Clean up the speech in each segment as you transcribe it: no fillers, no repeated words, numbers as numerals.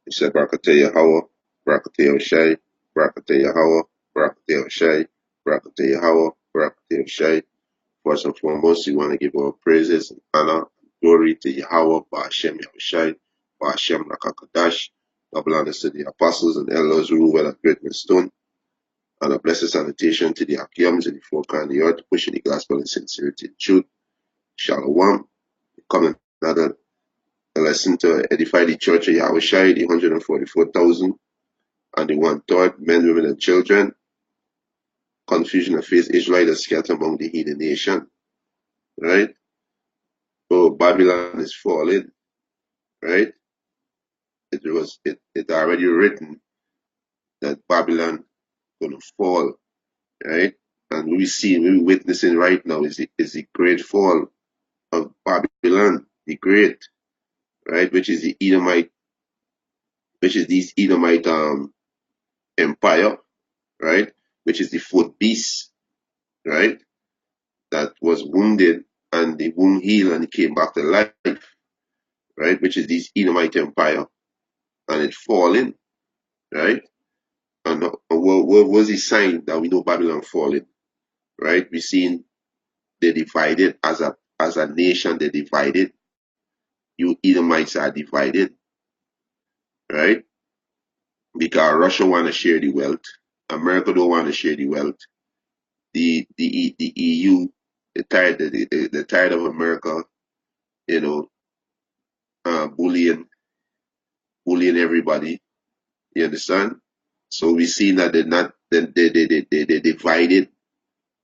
He said, Barakatah Yahweh, Barakatah Yoshai, Barakatah Yahweh, Barakatah Yoshai, Barakatah Yahweh, Barakatah Yoshai. First and foremost, we want to give our praises and honor and glory to Yahweh, Ba'ashem Yahushai, Ba'ashem Rakakadash. Double honors to the apostles and elders who rule at Great Stone, and a blessed salutation to the Akiams in the four corners of the earth, pushing the gospel in sincerity and truth. Shalom. Come another lesson to edify the church of Yahushai, the 144,000 and the one-third, men, women, and children. Confusion of faith, Israel is scattered among the heathen nation. Right? So Babylon is falling. Right? It already written that Babylon gonna fall. Right? And we're witnessing right now is the great fall of Babylon, the great, right? Which is these Edomite empire, right? Which is the fourth beast, right? That was wounded and the wound healed and it came back to life, right? Which is this Edomite empire, and it falling, right? And what was the sign that we know Babylon falling, right? We seen they divided as a nation. They divided. You Edomites are divided, right? Because Russia want to share the wealth, America don't want to share the wealth. The EU, they're tired of America, you know, bullying everybody. You understand? So we see that they divided,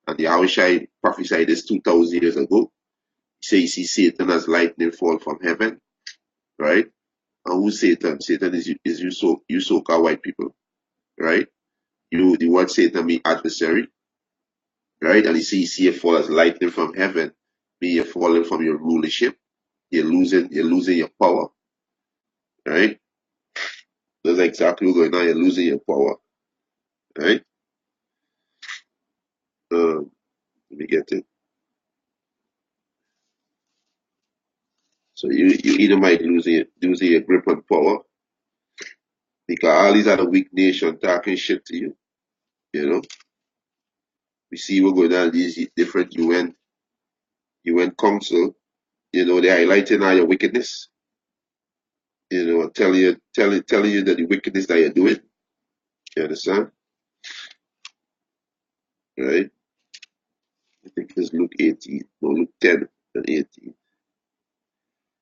and the Yahushai prophesied this 2,000 years ago. He said, you see Satan as lightning fall from heaven, right? And who's Satan? Satan is you so-called white people, right? The word Satan means adversary, right? And you see it fall as lightning from heaven, mean you're falling from your rulership, you're losing your power, right? That's exactly what's going on. You're losing your power, right? Let me get it. So you either might losing your grip on power because all these other weak nations talking shit to you. You know, we see what going on in these different UN council. You know, they're highlighting all your wickedness. You know, telling you that the wickedness that you're doing. You understand? Right? I think it's Luke 18. No, Luke 10 and 18.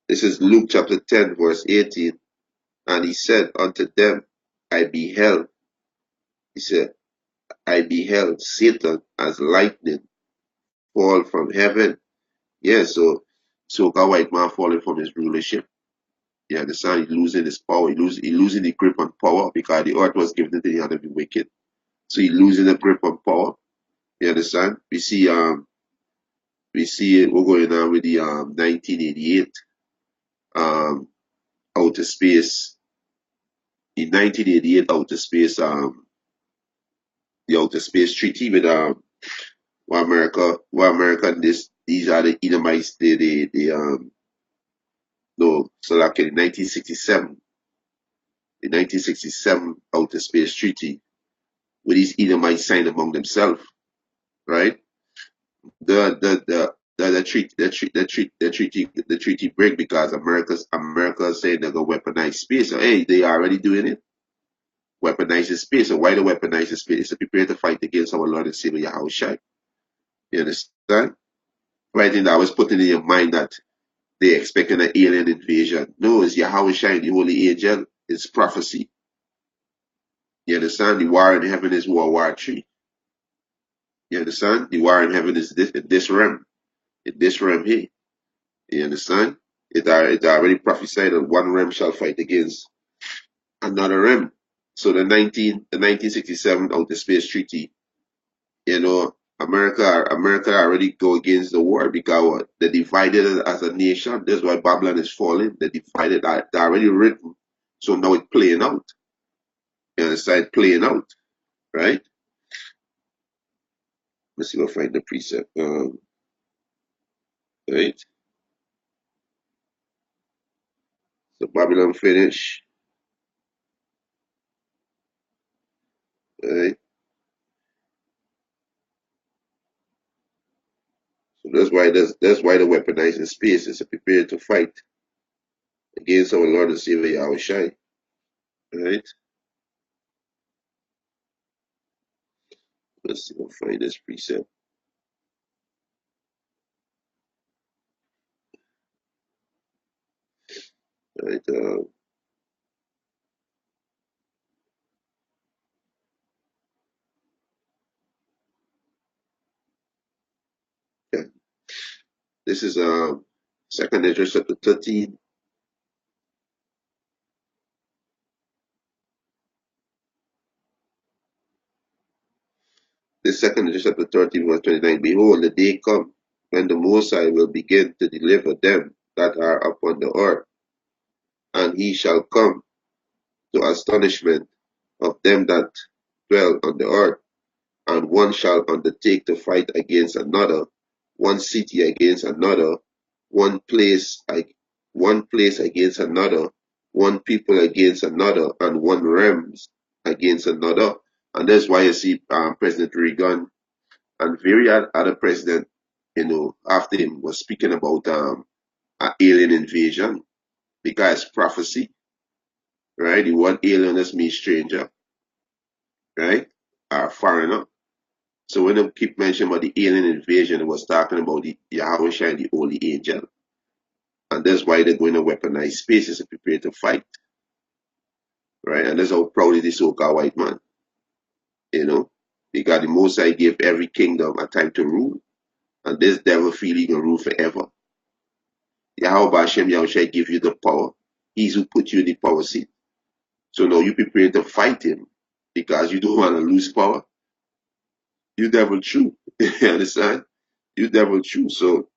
This is Luke chapter 10, verse 18. And he said unto them, I beheld. He said, I beheld Satan as lightning fall from heaven. Yeah, so God white man falling from his rulership. You understand? He's losing his power. He's losing the grip on power because the earth was given to the hand of the wicked. So he's losing the grip on power. You understand? We see it, we're going on with the 1988 outer space. In 1988 outer space the outer space treaty with these are the Edomites no, so like in 1967, the 1967 Outer Space Treaty, where these Edomites signed among themselves, right? The treaty break because America saying they're gonna weaponize space. So, hey, they are already doing it. Weaponize the space. So why they weaponize the space? It's to prepare to fight against our Lord and Savior Yahushua. You understand? Right in that I was putting in your mind that they're expecting an alien invasion. No, it's Yahushua, the holy angel. It's prophecy. You understand? The war in heaven is World War III. You understand? The war in heaven is in this realm. In this realm here. You understand? It already prophesied that one realm shall fight against another realm. So the 1967 Outer Space Treaty, you know, America already go against the war because what? They divided as a nation. That's why Babylon is falling. They divided. They're already written. So now it's playing out. You understand? Playing out. Right? Let's see if I find the precept. Right? So Babylon finish. Right? So that's why the weaponizing space is prepared to fight against our Lord and Savior Yahushua. Right? Let's see if I can find this precept. Right? Yeah. This is Second Ezra chapter 13. The second Ezra chapter 13, verse 29. Behold, the day come when the Most High will begin to deliver them that are upon the earth, and he shall come to astonishment of them that dwell on the earth, and one shall undertake to fight against another, one city against another, one place, one place against another, one people against another, and one realms against another. And that's why you see President Reagan and very other president, after him was speaking about an alien invasion because prophecy, right? The word alien is mean stranger, right? Or foreigner. So when they keep mentioning about the alien invasion, it was talking about the Yahweh and the holy angel. And that's why they're going to weaponize spaces to prepare to fight, right? And that's how proud it is so-called white man, you know? Because the Most High gave every kingdom a time to rule, and this devil feel he can rule forever. Yahweh Hashem Yahushua give you the power. He's who put you in the power seat. So now you prepare to fight him because you don't want to lose power. You devil true. You understand? You devil true. So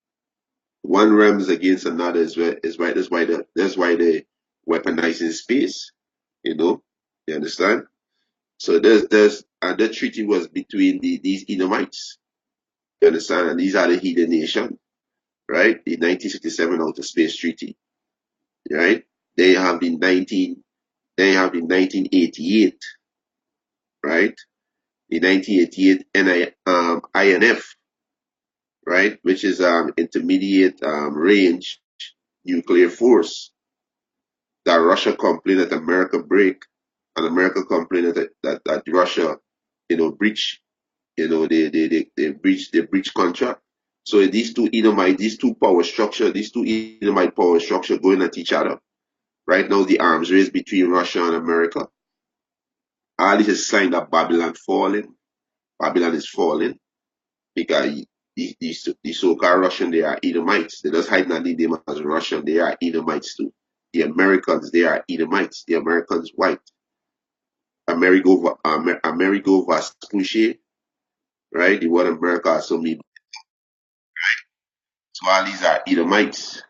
one realms against another is right. That's why they weaponizing space. You know? You understand? So there's and the treaty was between these Edomites. You understand? And these are the heathen nation, right? The 1967 Outer Space Treaty, right? They have the 1988, right? The 1988 INF, right? Which is intermediate range nuclear force that Russia complained that America break, and America complained that Russia, breach, they breach contract. So these two Edomite power structure going at each other. Right now, the arms race between Russia and America. All this is a sign that Babylon falling. Babylon is falling because the so-called Russian, they are Edomites. They just hide not them as Russian. They are Edomites too. The Americans, they are Edomites. The Americans white. Amerigo Vespucci, right? The word America also mean. So all these are Edomites,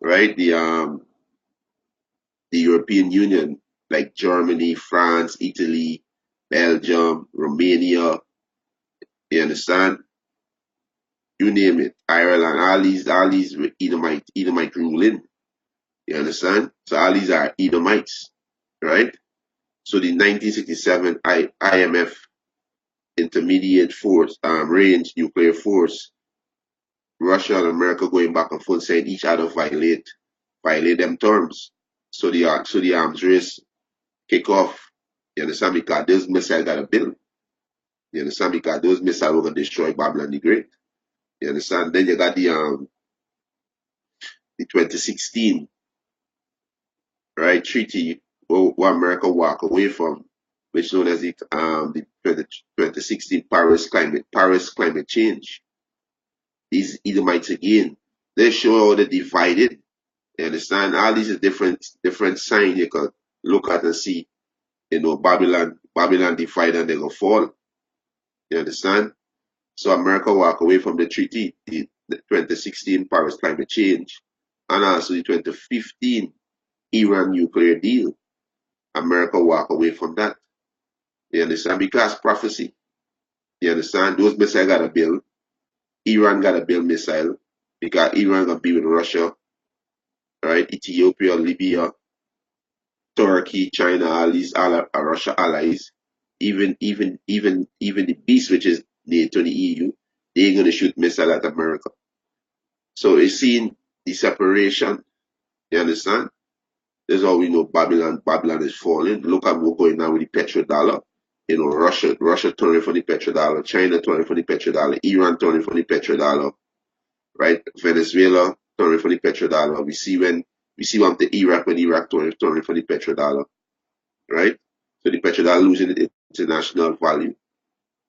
right? The European Union, like Germany, France, Italy, Belgium, Romania, you understand? You name it, Ireland, all these Edomite ruling. You understand? So all these are Edomites, right? So the 1967 IMF intermediate force, range nuclear force, Russia and America going back and forth saying each other violate them terms. So the arms race kick off. You understand? Because those missiles got a build. You understand? Because those missiles were gonna destroy Babylon the Great. You understand? Then you got the 2016, right, treaty where America walk away from, which known as the 2016 Paris climate change. These Edomites again, they show how they divided. You understand? All these are different signs you can look at and see. Babylon divide and they gonna fall. You understand? So America walk away from the treaty, the 2016 Paris climate change, and also the 2015 Iran nuclear deal. America walk away from that. You understand? Because prophecy. You understand? Those missiles gotta build. Iran gotta build missile because Iran gonna be with Russia, right? Ethiopia, Libya, Turkey, China, all are Russia allies. even the beast, which is NATO, the EU, they're going to shoot missile at America. So it's seeing the separation. You understand? That's how we know Babylon is falling. Look at what's going on with the petrodollar. You know, Russia turning for the petrodollar, China turning for the petrodollar, Iran turning for the petrodollar, right? Venezuela turning for the petrodollar. We see one the Iraq when Iraq turning for the petrodollar, right? So the petrodollar losing its international value.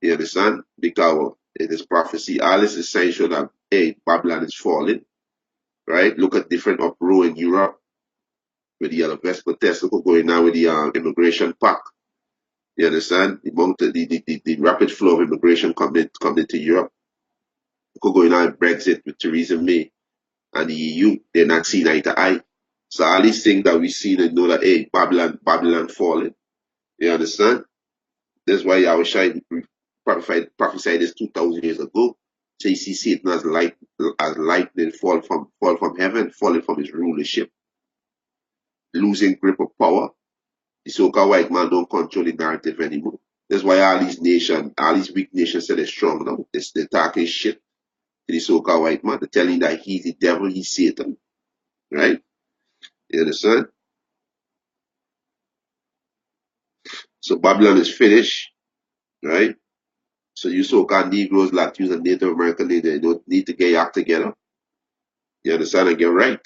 You understand? Because it is prophecy. All this is saying show that hey, Babylon is falling, right? Look at different uproar in Europe with the yellow vest protests. Look what's going on with the immigration pact. You understand? The rapid flow of immigration coming into Europe. Look what's going on in Brexit with Theresa May and the EU. They're not seeing eye to eye. So all these things that we see and know that hey, Babylon falling. You understand? That's why Yahushua prophesied this 2,000 years ago. So you see Satan as lightning fall from heaven, falling from his rulership, losing grip of power. The so-called white man don't control the narrative anymore. That's why all these weak nations say they're strong now. They're talking shit to the so-called white man. They're telling that he's the devil, he's Satan. Right? You understand? So Babylon is finished. Right? So you so-called Negroes, Latinos, and Native American, they don't need to get your act together. You understand? And get right.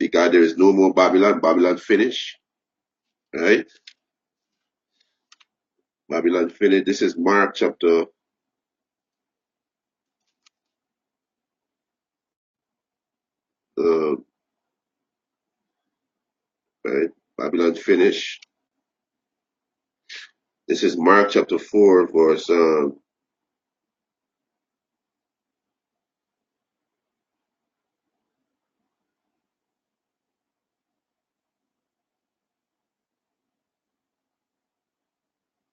Because there is no more Babylon. Babylon finished. Right? Babylon finished. This is Mark chapter right? Babylon finished. This is Mark chapter 4, verse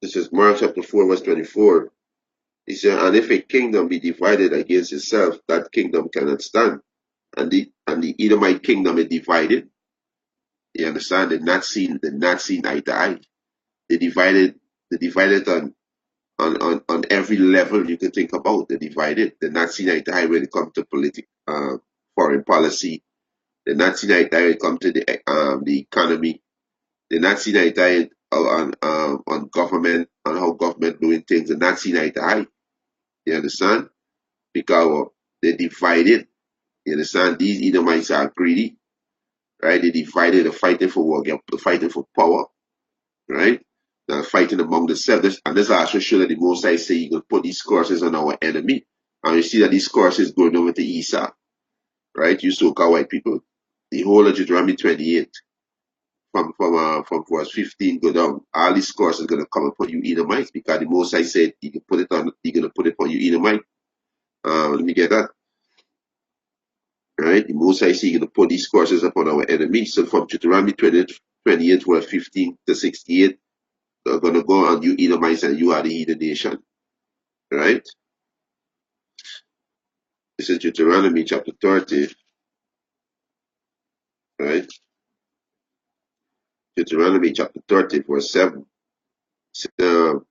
this is Mark chapter 4, verse 24. He said, and if a kingdom be divided against itself, that kingdom cannot stand. And the Edomite kingdom is divided. You understand? They're not seen eye to eye. They divided on every level you can think about. They're divided. They're not seen eye to eye when it comes to foreign policy. They're not seen eye to eye when it comes to the economy. They're not seen eye to eye on government, on how government doing things. They're not seen eye to eye. You understand? Because they're divided. You understand? These Edomites are greedy, right? They divided, they're fighting for what? They're fighting for power, right? They're fighting among themselves. And this also shows that the Most High say you can put these curses on our enemy. And you see that these curses going over to Esau, right? You so-called white people. The whole of Deuteronomy 28, from verse 15 go down. All these curses gonna come upon you Edomites because the Most High said he can put it on. He gonna put it on you Edomite. Let me get that. Right? The Most High say going to put these curses upon our enemies. So from Deuteronomy 28, verse 15 to 68, they're going to go on you Edomites and you are the heathen nation. Right? This is Deuteronomy chapter 30. Right? Deuteronomy chapter 30, verse 7. And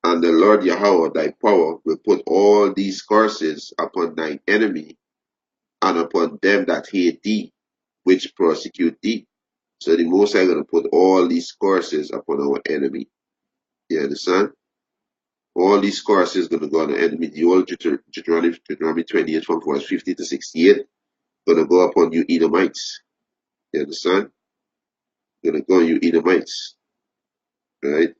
the Lord Yahweh, thy power, will put all these curses upon thine enemy and upon them that hate thee, which persecute thee. So the Most High going to put all these curses upon our enemy. You understand? All these curses going to go on the enemy. The old Deuteronomy 28 from verse 50 to 68 going to go upon you Edomites. You understand? Going to go on you Edomites. Right?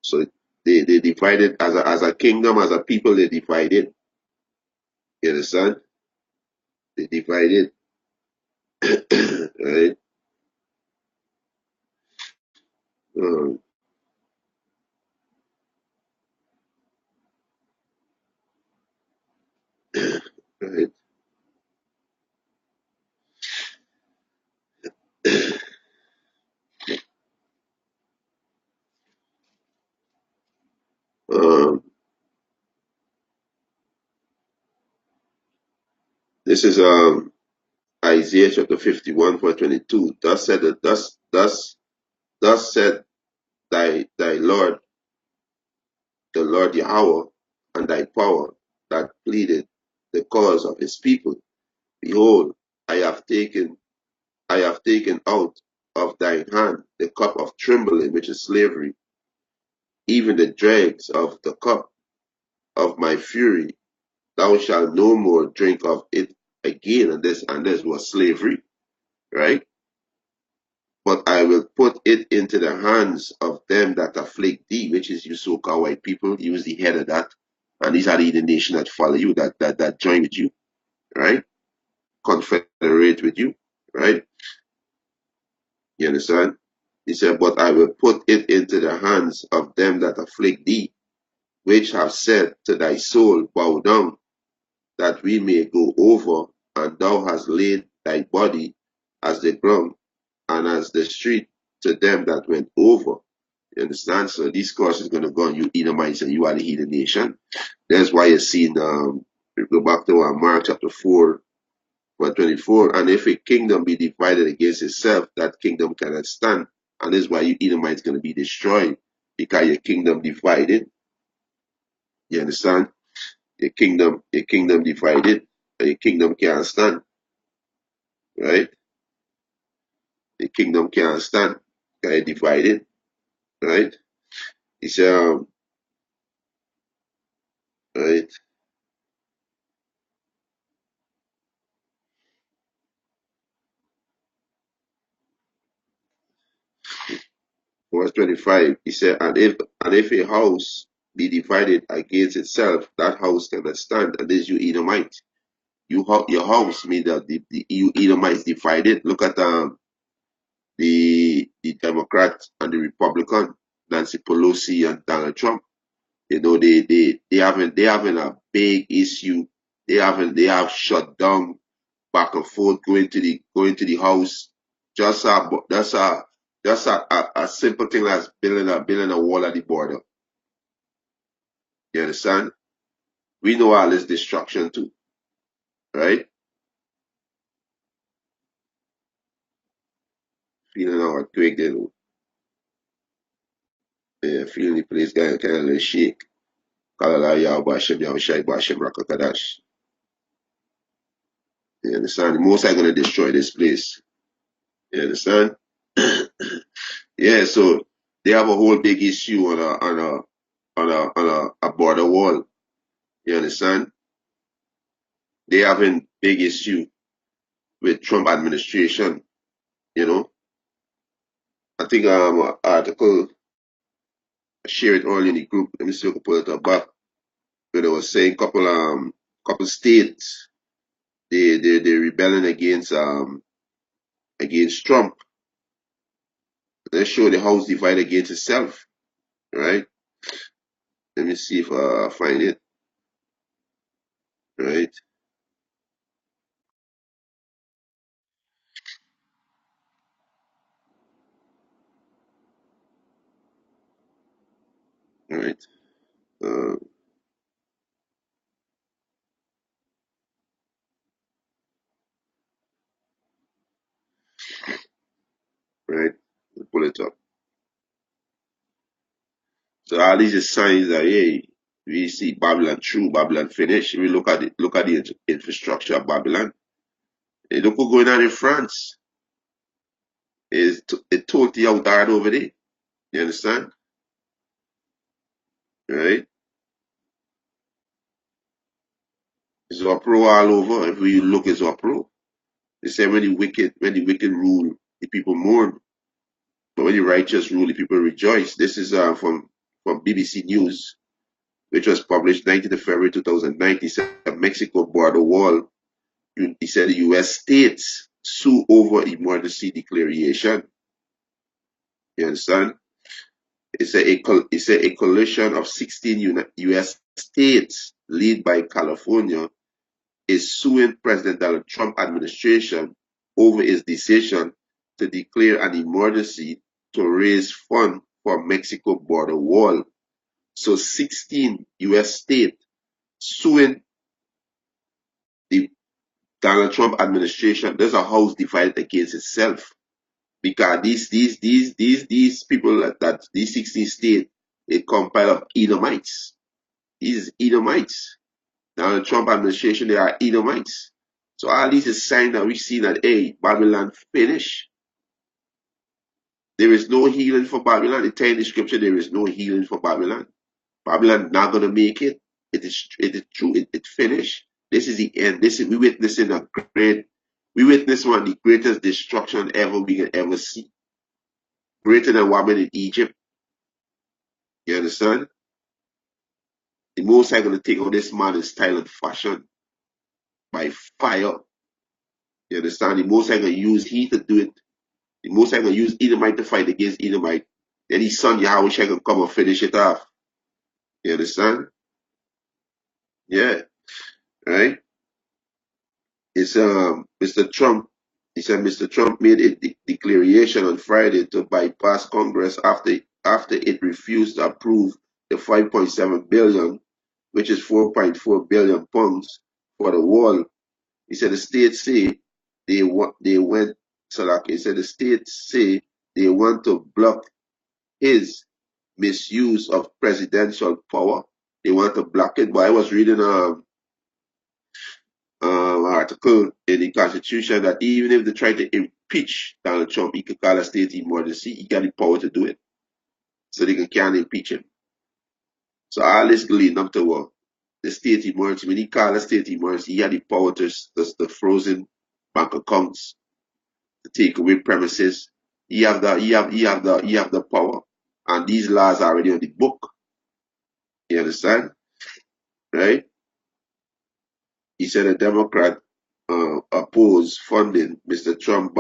So they divided as a kingdom, as a people, they divided. You understand? They divided. Right? Um, right? Um, this is Isaiah chapter 51, verse 22. Thus Thus said thy Lord, the Lord Yahweh, and thy power that pleaded the cause of his people. Behold, I have taken out of thine hand the cup of trembling, which is slavery, even the dregs of the cup of my fury. Thou shalt no more drink of it again. And this was slavery, right? But I will put it into the hands of them that afflict thee, which is you so-called white people. He was the head of that. And these are the nation that follow you, that join with you, right? Confederate with you, right? You understand? He said, but I will put it into the hands of them that afflict thee, which have said to thy soul, bow down, that we may go over, and thou hast laid thy body as the ground and as the street to them that went over. You understand? So this curse is going to go on you Edomites, and you are the heathen nation. That's why you see we go back to Mark chapter 4, verse 24. And if a kingdom be divided against itself, that kingdom cannot stand. And this is why you Edomites going to be destroyed, because your kingdom divided. You understand? Your kingdom divided, and your kingdom can't stand, right? The kingdom can't stand, because it divided, right? It's right. Verse 25, he said, and if a house be divided against itself, that house cannot stand. And this you Edomite. Your house mean that you Edomites divided. Look at the Democrat and the Republican, Nancy Pelosi and Donald Trump. You know, they having a big issue. They have shut down back and forth, going to the house. Just a that's a simple thing as building a wall at the border. You understand? We know all this destruction too, right? Feeling our quick then, yeah, feeling the place kind of shake. Kalala Yah Bashem Yah Shai Bashem Rakakadash. You understand? The most are gonna destroy this place. You understand? Yeah, so they have a whole big issue on a border wall. You understand? They having big issue with Trump administration. You know, I think an article I shared it all in the group. Let me see if I can pull it up back. Where they was saying couple states they rebelling against Trump. They show the house divide against itself, right? Let me see if I find it, right? All right. Uh, right. Pull it up. So all these are signs that hey, we see Babylon true, Babylon finish. We look at the infrastructure of Babylon. Hey, look what's going on in France. It's totally out hard over there. You understand? Right? It's uproar all over. If we look, it's uproar. They say when the wicked rule, the people mourn. But when the righteous rule, the people rejoice. This is from BBC News, which was published 19th of February 2009. He said Mexico border wall. He said the U.S. states sue over emergency declaration. You understand? It's a coalition of 16 U.S. states, led by California, is suing President Donald Trump administration over his decision to declare an emergency to raise funds for Mexico border wall. So 16 U.S. states suing the Donald Trump administration. There's a house divided against itself. because these people that these 16 states, it compile of Edomites. These Edomites. Now the Trump administration, they are Edomites. So all these is sign that we see that hey, Babylon finished. There is no healing for Babylon. It tells in the scripture there is no healing for Babylon. Babylon not gonna make it. It is true. It finished. This is the end. This is we witnessing a great. We witness one of the greatest destruction ever we can ever see. Greater than what happened in Egypt. You understand? The most I'm gonna take on this man in style and fashion by fire. You understand? The most I'm gonna use he to do it. The most I'm gonna use Edomite to fight against Edomite. Then his son Yahweh can come and finish it off. You understand? Yeah. Right? It's Mr. Trump. He said Mr. Trump made a declaration on Friday to bypass Congress after it refused to approve the 5.7 billion, which is 4.4 billion pounds for the wall. He said the states say they went Salak. He said the states say they want to block his misuse of presidential power. They want to block it. But I was reading article in the Constitution that even if they try to impeach Donald Trump, he could call a state emergency. He got the power to do it, so they can't impeach him. So all this leading up to the state emergency. When he called a state emergency, he had the power to the frozen bank accounts, to take away premises. He have the power, and these laws are already on the book. You understand, right? He said a Democrat opposed funding Mr. Trump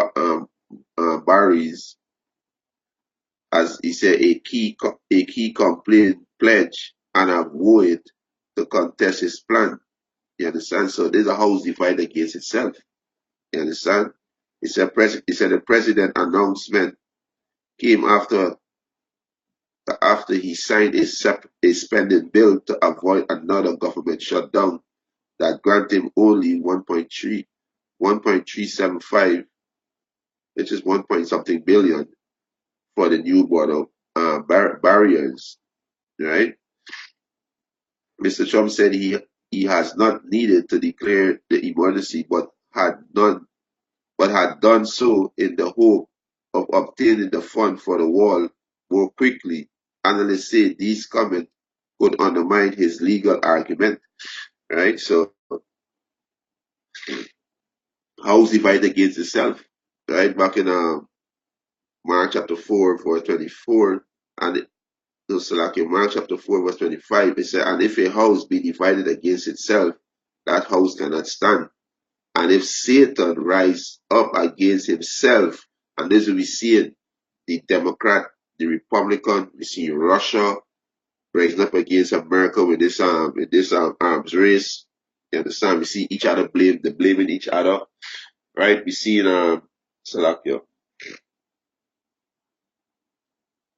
barries as he said a key complaint pledge and avoid to contest his plan. You understand? So there's a house divided against itself. You understand? He said the president announcement came after he signed a spending bill to avoid another government shutdown that grant him only 1.375, which is 1 point something billion for the new border barriers, right? Mr. Trump said he has not needed to declare the emergency, but had done so in the hope of obtaining the fund for the wall more quickly. Analysts say these comments could undermine his legal argument, right? So, house divided against itself, right? Back in Mark chapter 4, verse 24, and so like in Mark chapter 4, verse 25, it said, and if a house be divided against itself, that house cannot stand. And if Satan rise up against himself, and this we see it, the Democrat, the Republican, we see Russia rising up against America with this arms race. You understand? We see each other blaming each other, right? We see in Salakia,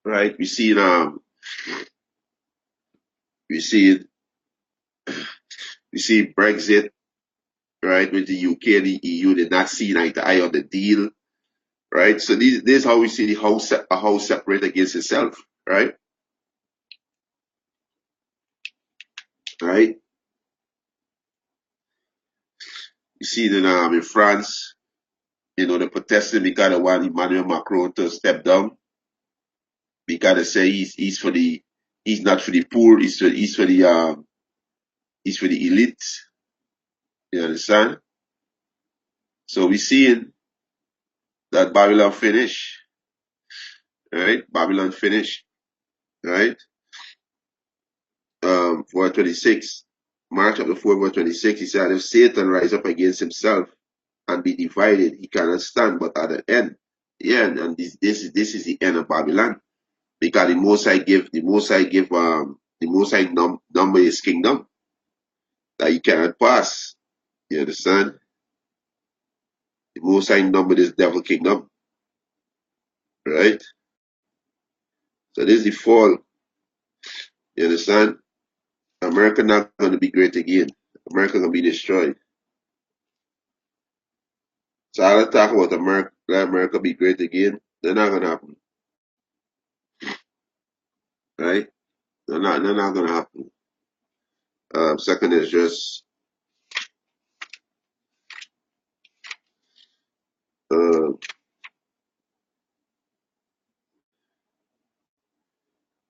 right? We see Brexit, right, with the UK and the EU. They're not seeing eye to eye on the deal, right? So this is how we see a house separate against itself, right? Right? You see that in France, the protesting because they want Emmanuel Macron to step down because they say he's not for the poor, he's for the elite. You understand? So we seeing that Babylon finish, right? Babylon finish, right? Verse 26, Mark chapter 4, verse 26, he said, if Satan rise up against himself and be divided, he cannot stand, but at the end, yeah, and this is the end of Babylon. Because the Most High number his kingdom that he cannot pass. You understand? The Most High number this devil kingdom, right? So this is the fall. You understand? America not going to be great again. America going to be destroyed. So I talk about America, let America be great again. They're not gonna happen, right? They're not gonna happen. Second is just uh,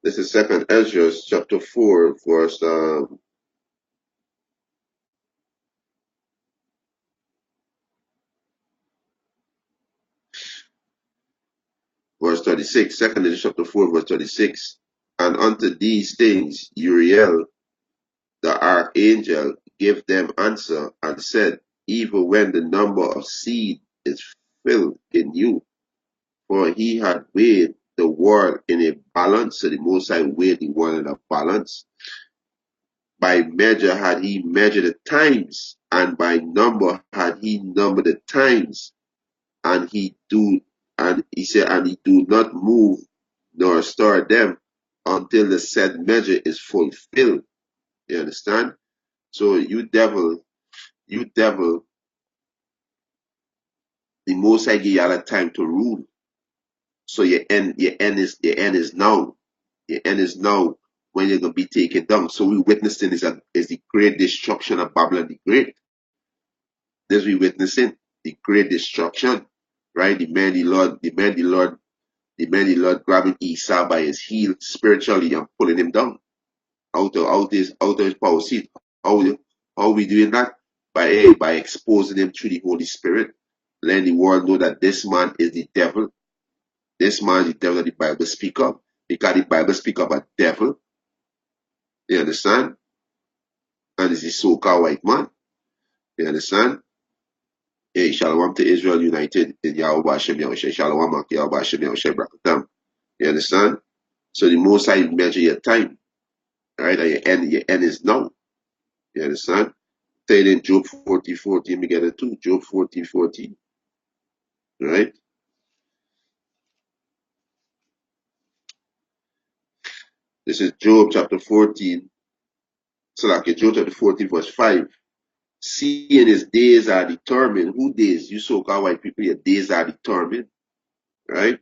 this is Second Ezra chapter 4, verse 36. Second Ezra chapter 4, verse 36. And unto these things Uriel the archangel gave them answer and said, even when the number of seed is filled in you, for he had weighed the world in a balance, so the Most High weighed the world in a balance. By measure had he measured the times, and by number had he numbered the times, and he said, and he do not move nor stir them until the said measure is fulfilled. You understand? So you devil, the Most High give you all the time to rule. So your end is now. Your end is now when you're gonna be taken down. So we witnessing is the great destruction of Babylon the Great. This we witnessing the great destruction, right? The man the Lord grabbing Esau by his heel spiritually and pulling him down out of his power seat. How how we doing that? By exposing him through the Holy Spirit, letting the world know that this man is the devil. This man is the devil that the Bible speak of. Because the Bible speak of a devil. You understand? And it's the so-called white man. You understand? Hey, Shalom to Israel United in Yahweh Hashem Yahushua. Shalom Ak Yahweh Hashem Yahushua Brakatam. You understand? So the Most High measure your time. Right? And your end is now. You understand? Say it in Job 40:14, we get it too. Job 40:14. Right? This is Job chapter 14. So like Job chapter 14, verse 5. Seeing his days are determined. Who days? You so-called white people, your days are determined. Right?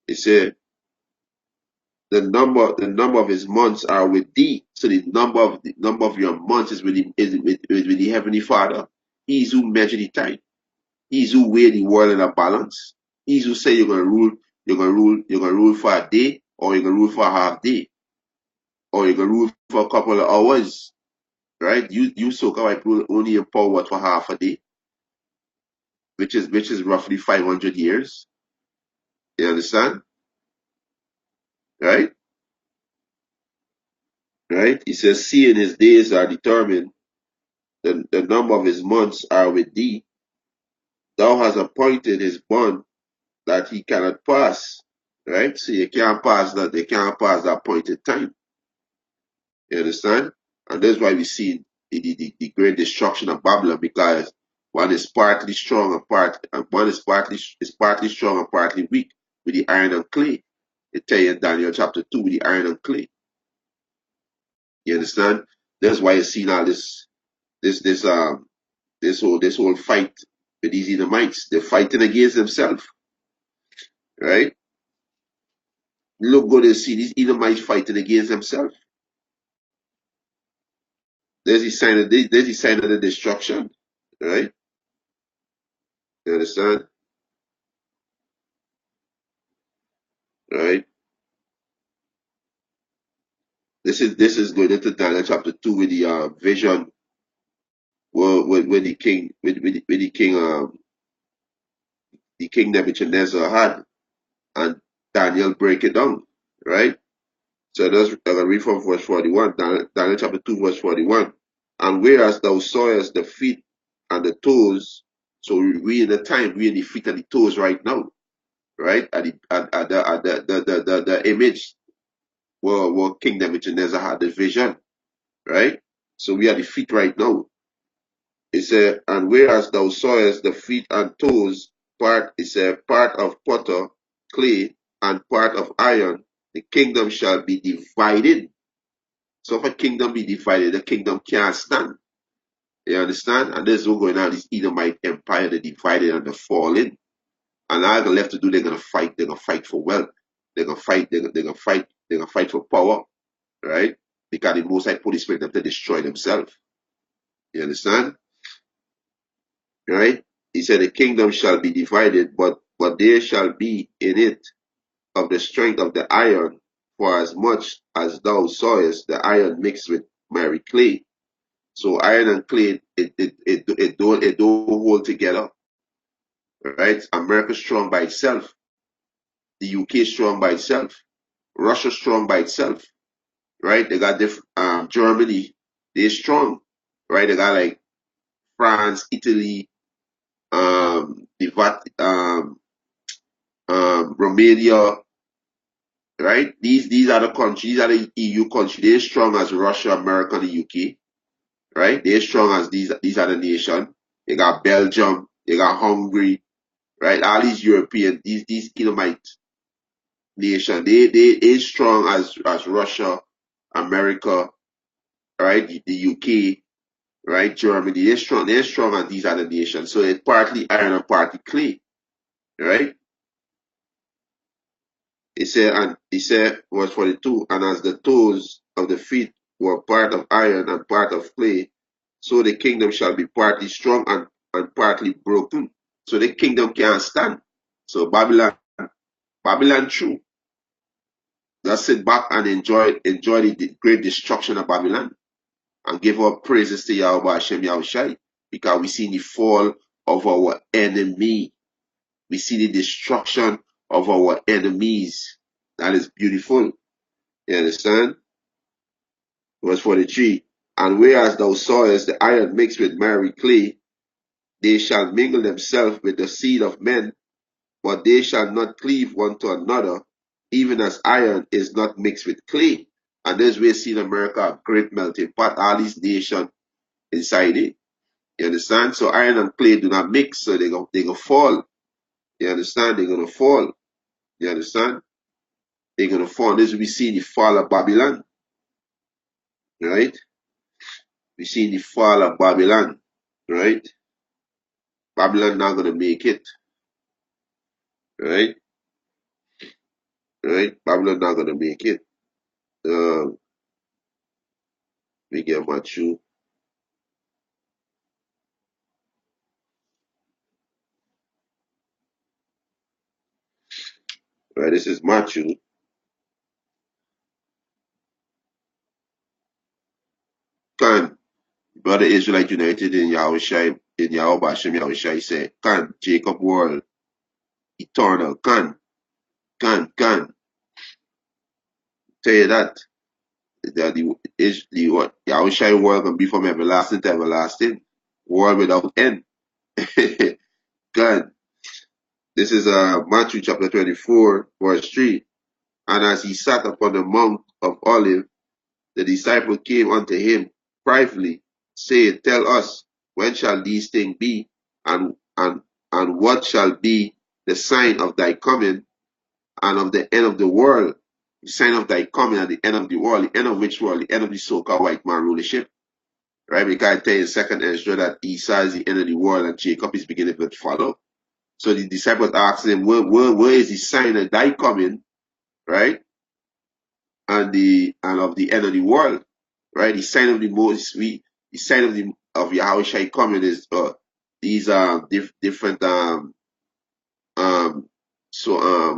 It said, the number of his months are with thee. So the number of your months is with the Heavenly Father. He's who measure the time. He's who weigh the world in a balance. He's who say you're gonna rule for a day, or you're gonna rule for a half day, or you're gonna rule for a couple of hours. Right? You so-called white people only empowered for half a day, which is roughly 500 years. You understand? Right? Right? He says, seeing his days are determined, the number of his months are with thee. Thou hast appointed his bond that he cannot pass. Right? So you can't pass that, they can't pass the appointed time. You understand? And that's why we see the great destruction of Babylon, because one is partly strong and one is partly strong and partly weak with the iron and clay. It tell you in Daniel chapter 2 with the iron and clay. You understand? That's why you see now this whole fight with these Edomites. They're fighting against themselves, right? Look good to see these Edomites fighting against themselves. There's the sign of the destruction, right? You understand? Right? This is going into Daniel chapter 2 with the vision where the king Nebuchadnezzar had, and Daniel break it down, right? So I'm gonna read from verse 41, Daniel chapter 2, verse 41. And whereas thou sawest the feet and the toes, so we in the feet and the toes right now, right? At the image where King Nebuchadnezzar had the vision, right? So we are the feet right now. It said, and whereas thou sawest the feet and toes, part of potter, clay, and part of iron, the kingdom shall be divided. So if a kingdom be divided, the kingdom can't stand. You understand? And this is what's going on, this Edomite empire, the divided and the fallen. And all they're left to do, they're gonna fight. They're gonna fight for wealth. They're gonna fight. They're gonna fight. They're gonna fight for power, right? Because the Most High put His Spirit them to destroy themselves. You understand, right? He said, "The kingdom shall be divided, but there shall be in it of the strength of the iron, for as much as thou sawest the iron mixed with miry clay." So iron and clay, it don't hold together, right? America strong by itself, the UK strong by itself, Russia strong by itself, right? They got different. Germany, they're strong, right? They got like France, Italy, Romania, right? These are the countries, these are the EU countries. They're strong as Russia, America, and the UK, right? They're strong as these other nations. You got Belgium, you got Hungary, right? All these European, these Edomite nations, they strong as Russia, America, right? The UK, right? Germany, they're strong as these other nations. So it's partly iron and partly clay, right? He said, verse 42, and as the toes of the feet were part of iron and part of clay, so the kingdom shall be partly strong and partly broken. So the kingdom can't stand. So Babylon true. Just sit back and enjoy the great destruction of Babylon and give our praises to Yahweh Hashem Yahushai, because we see the fall of our enemy. We see the destruction of our enemies. That is beautiful. You understand? Verse 43. And whereas thou sawest the iron mixed with miry clay, they shall mingle themselves with the seed of men, but they shall not cleave one to another, even as iron is not mixed with clay. And this we see in America a great melting pot, all these nations inside it. You understand? So iron and clay do not mix, so they go fall. You understand? They're gonna fall. You understand? They're gonna fall. This we see the fall of Babylon. Right? We see the fall of Babylon. Right? Babylon not gonna make it. Right? Right? Babylon not gonna make it. We get Matthew. Right? This is Matthew. Can Brother Israelite United in Yahushai, in Yahweh Hashem Yahushai said, can Jacob world eternal, can tell you that the what Yahushai world can be from everlasting to everlasting, world without end. Can. This is Matthew chapter 24, verse 3. And as he sat upon the Mount of Olives, the disciple came unto him privately, saying, Tell us, when shall these things be, and what shall be the sign of thy coming and of the end of the world? The sign of thy coming and the end of the world. The end of which world? The end of the so-called white man rulership. Right? Because I tell you in second Ezra that Esau is the end of the world and Jacob is beginning to follow. So the disciples asked him, where is the sign of thy coming, right? And of the end of the world, right? The sign of the sign of Yahushua coming is these different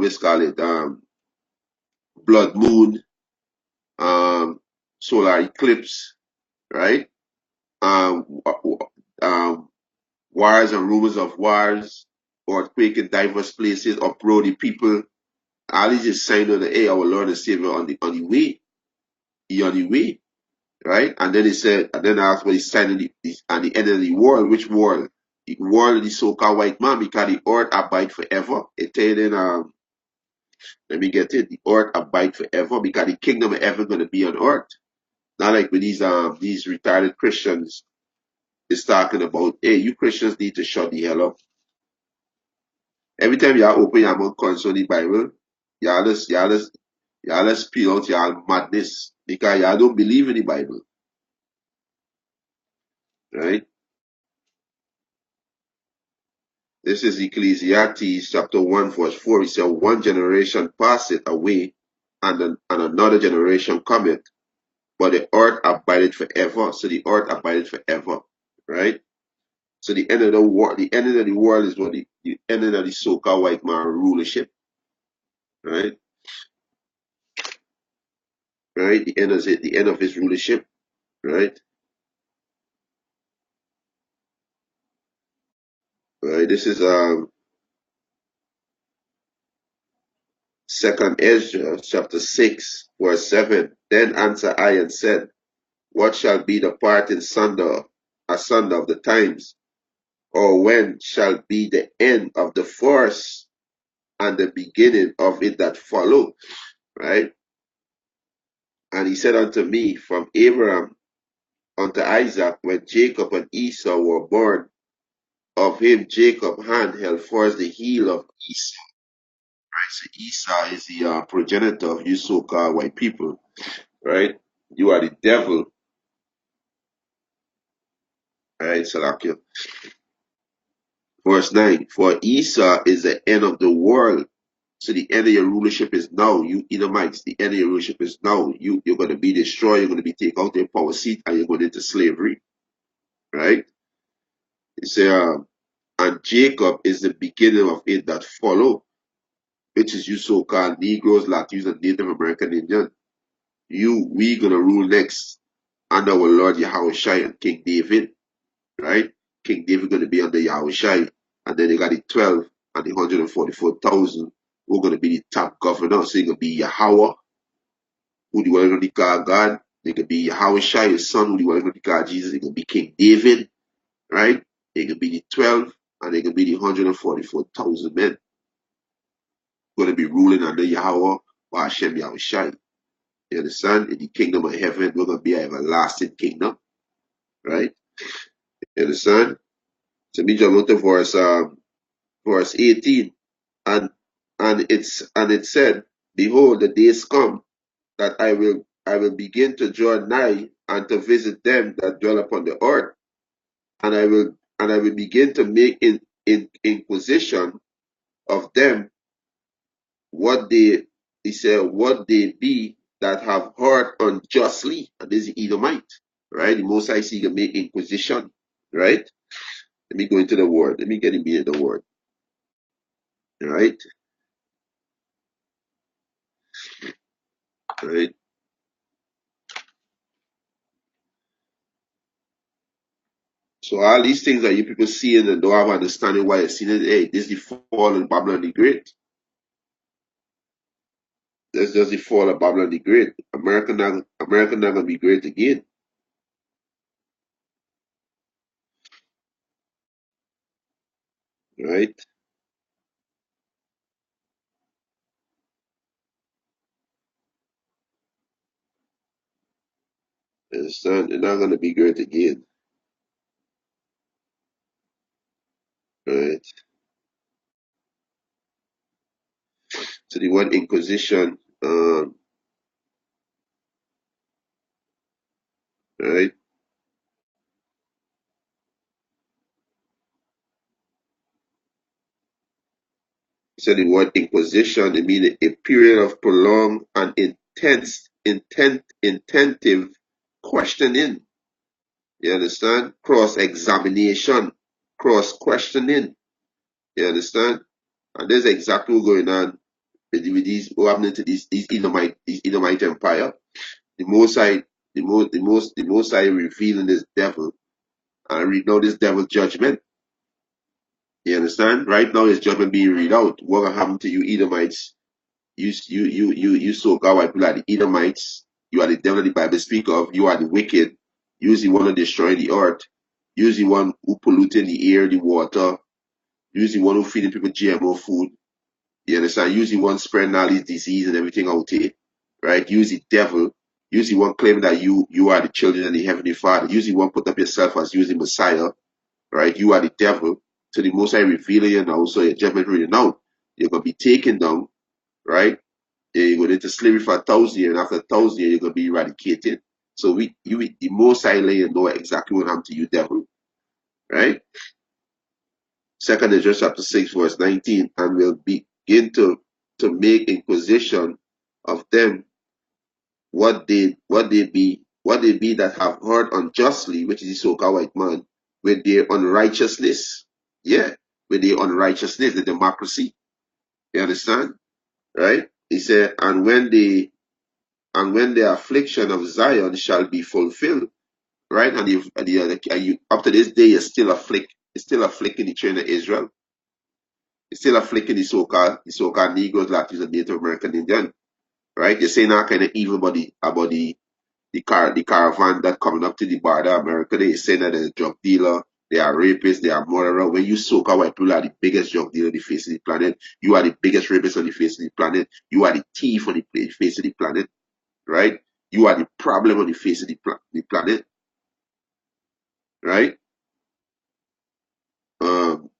let's call it blood moon, solar eclipse, right? Um, wars and rumors of wars, earthquake in diverse places, uproar the people. All these is sign of the hey, our Lord and Savior on the way. He on the way. Right? And then he said, and then I asked what he's signing at the end of the world. Which world? The world of the so-called white man, because the earth abide forever. It tell you let me get it. The earth abide forever because the kingdom of heaven gonna be on earth. Not like with these retarded Christians is talking about, hey, you Christians need to shut the hell up. Every time y'all open your mouth concerning the Bible, y'all spill out y'all madness because y'all don't believe in the Bible. Right? This is Ecclesiastes chapter 1 verse 4. It says, one generation passeth away, and another generation cometh, but the earth abideth forever. So the earth abideth forever, right? So the end of the world, the ending of the world is what the ending of the so-called white man rulership, right? Right? The end of it, the end of his rulership, right? Right. This is Second Ezra chapter 6 verse 7. Then answered I and said, what shall be the parting asunder of the times? Or when shall be the end of the first and the beginning of it that follow? Right? And he said unto me, from Abraham unto Isaac, when Jacob and Esau were born, of him Jacob hand held first the heel of Esau. Right? So Esau is the progenitor of you so-called white people. Right? You are the devil. Right? Salakia. Verse 9, for Esau is the end of the world. So the end of your rulership is now. You Edomites, the end of your rulership is now. You're going to be destroyed. You're going to be taken out of your power seat, and you're going into slavery. Right? He said, and Jacob is the beginning of it that follow, which is you so-called Negroes, Latinos, and Native American Indian. We going to rule next under our Lord Yahushua and King David. Right? King David going to be under Yahushua, and then they got the 12 and the 144,000 who are going to be the top governor. So it going to be Yahweh, who the one going to call God. They could be Yahushua, his son, who the one going to call Jesus. They can be King David, right? They can be the 12, and they can be the 144,000 men going to be ruling under Yahweh or Hashem Yahushua. You understand? In the kingdom of heaven, we're going to be an everlasting kingdom, right? You understand? So me jump into verse 18, and it said, behold, the days come that I will begin to draw nigh and to visit them that dwell upon the earth, and I will begin to make in inquisition of them what they he said what they be that have heard unjustly. And this is Edomite, right? The Most High see can make inquisition, right? Let me go into the word. Let me get in the word. Right? Right? So all these things that you people seeing and don't have understanding why you're seeing it, hey, this is the fall of Babylon the Great. That's just the fall of Babylon the Great. America not gonna be great again. Right? Understand? They're not gonna be great again. Right? So the word inquisition, right? So the word inquisition, it means a period of prolonged and intentive questioning. You understand? Cross-examination, cross-questioning. You understand? And this is exactly what's going on with these, what happening to these Edomite empire. The Most High, the Most High revealing this devil, and read now this devil judgment. You understand? Right now, his judgment being read out. What will happen to you Edomites? You so-called white people are the Edomites. You are the devil that the Bible speak of. You are the wicked. You the one who destroy the earth. You the one who polluting the air, the water. You the one who feeding people GMO food. You understand? You the one spreading all these disease and everything out here. Right? You the devil. You the one claiming that you are the children of the Heavenly Father. You the one put up yourself as you the Messiah. Right? You are the devil. So the Most High revealing you now. So your judgment reading out. You're going to be taken down. Right? You're going into slavery for 1,000 years, and after 1,000 years, you're going to be eradicated. So the Most High let you know exactly what happened to you, devil. Right? Second Ezra chapter 6, verse 19, and will begin to make inquisition of them what they be that have heard unjustly, which is the so-called white man, with their unrighteousness. Yeah, with their unrighteousness, the democracy. You understand? Right? He said, and when the affliction of Zion shall be fulfilled, right? Up to this day, it's still afflicting the children of Israel. It's still afflicting the so-called Negroes, Latinos, and Native American Indian, right? You're saying that kind of evil about the caravan that coming up to the border of America. They say that they're a drug dealer, they are rapists, they are murderer. When you so-called white people are the biggest drug dealer on the face of the planet, you are the biggest rapist on the face of the planet, you are the thief on the face of the planet, right? You are the problem on the face of the planet, right? Um,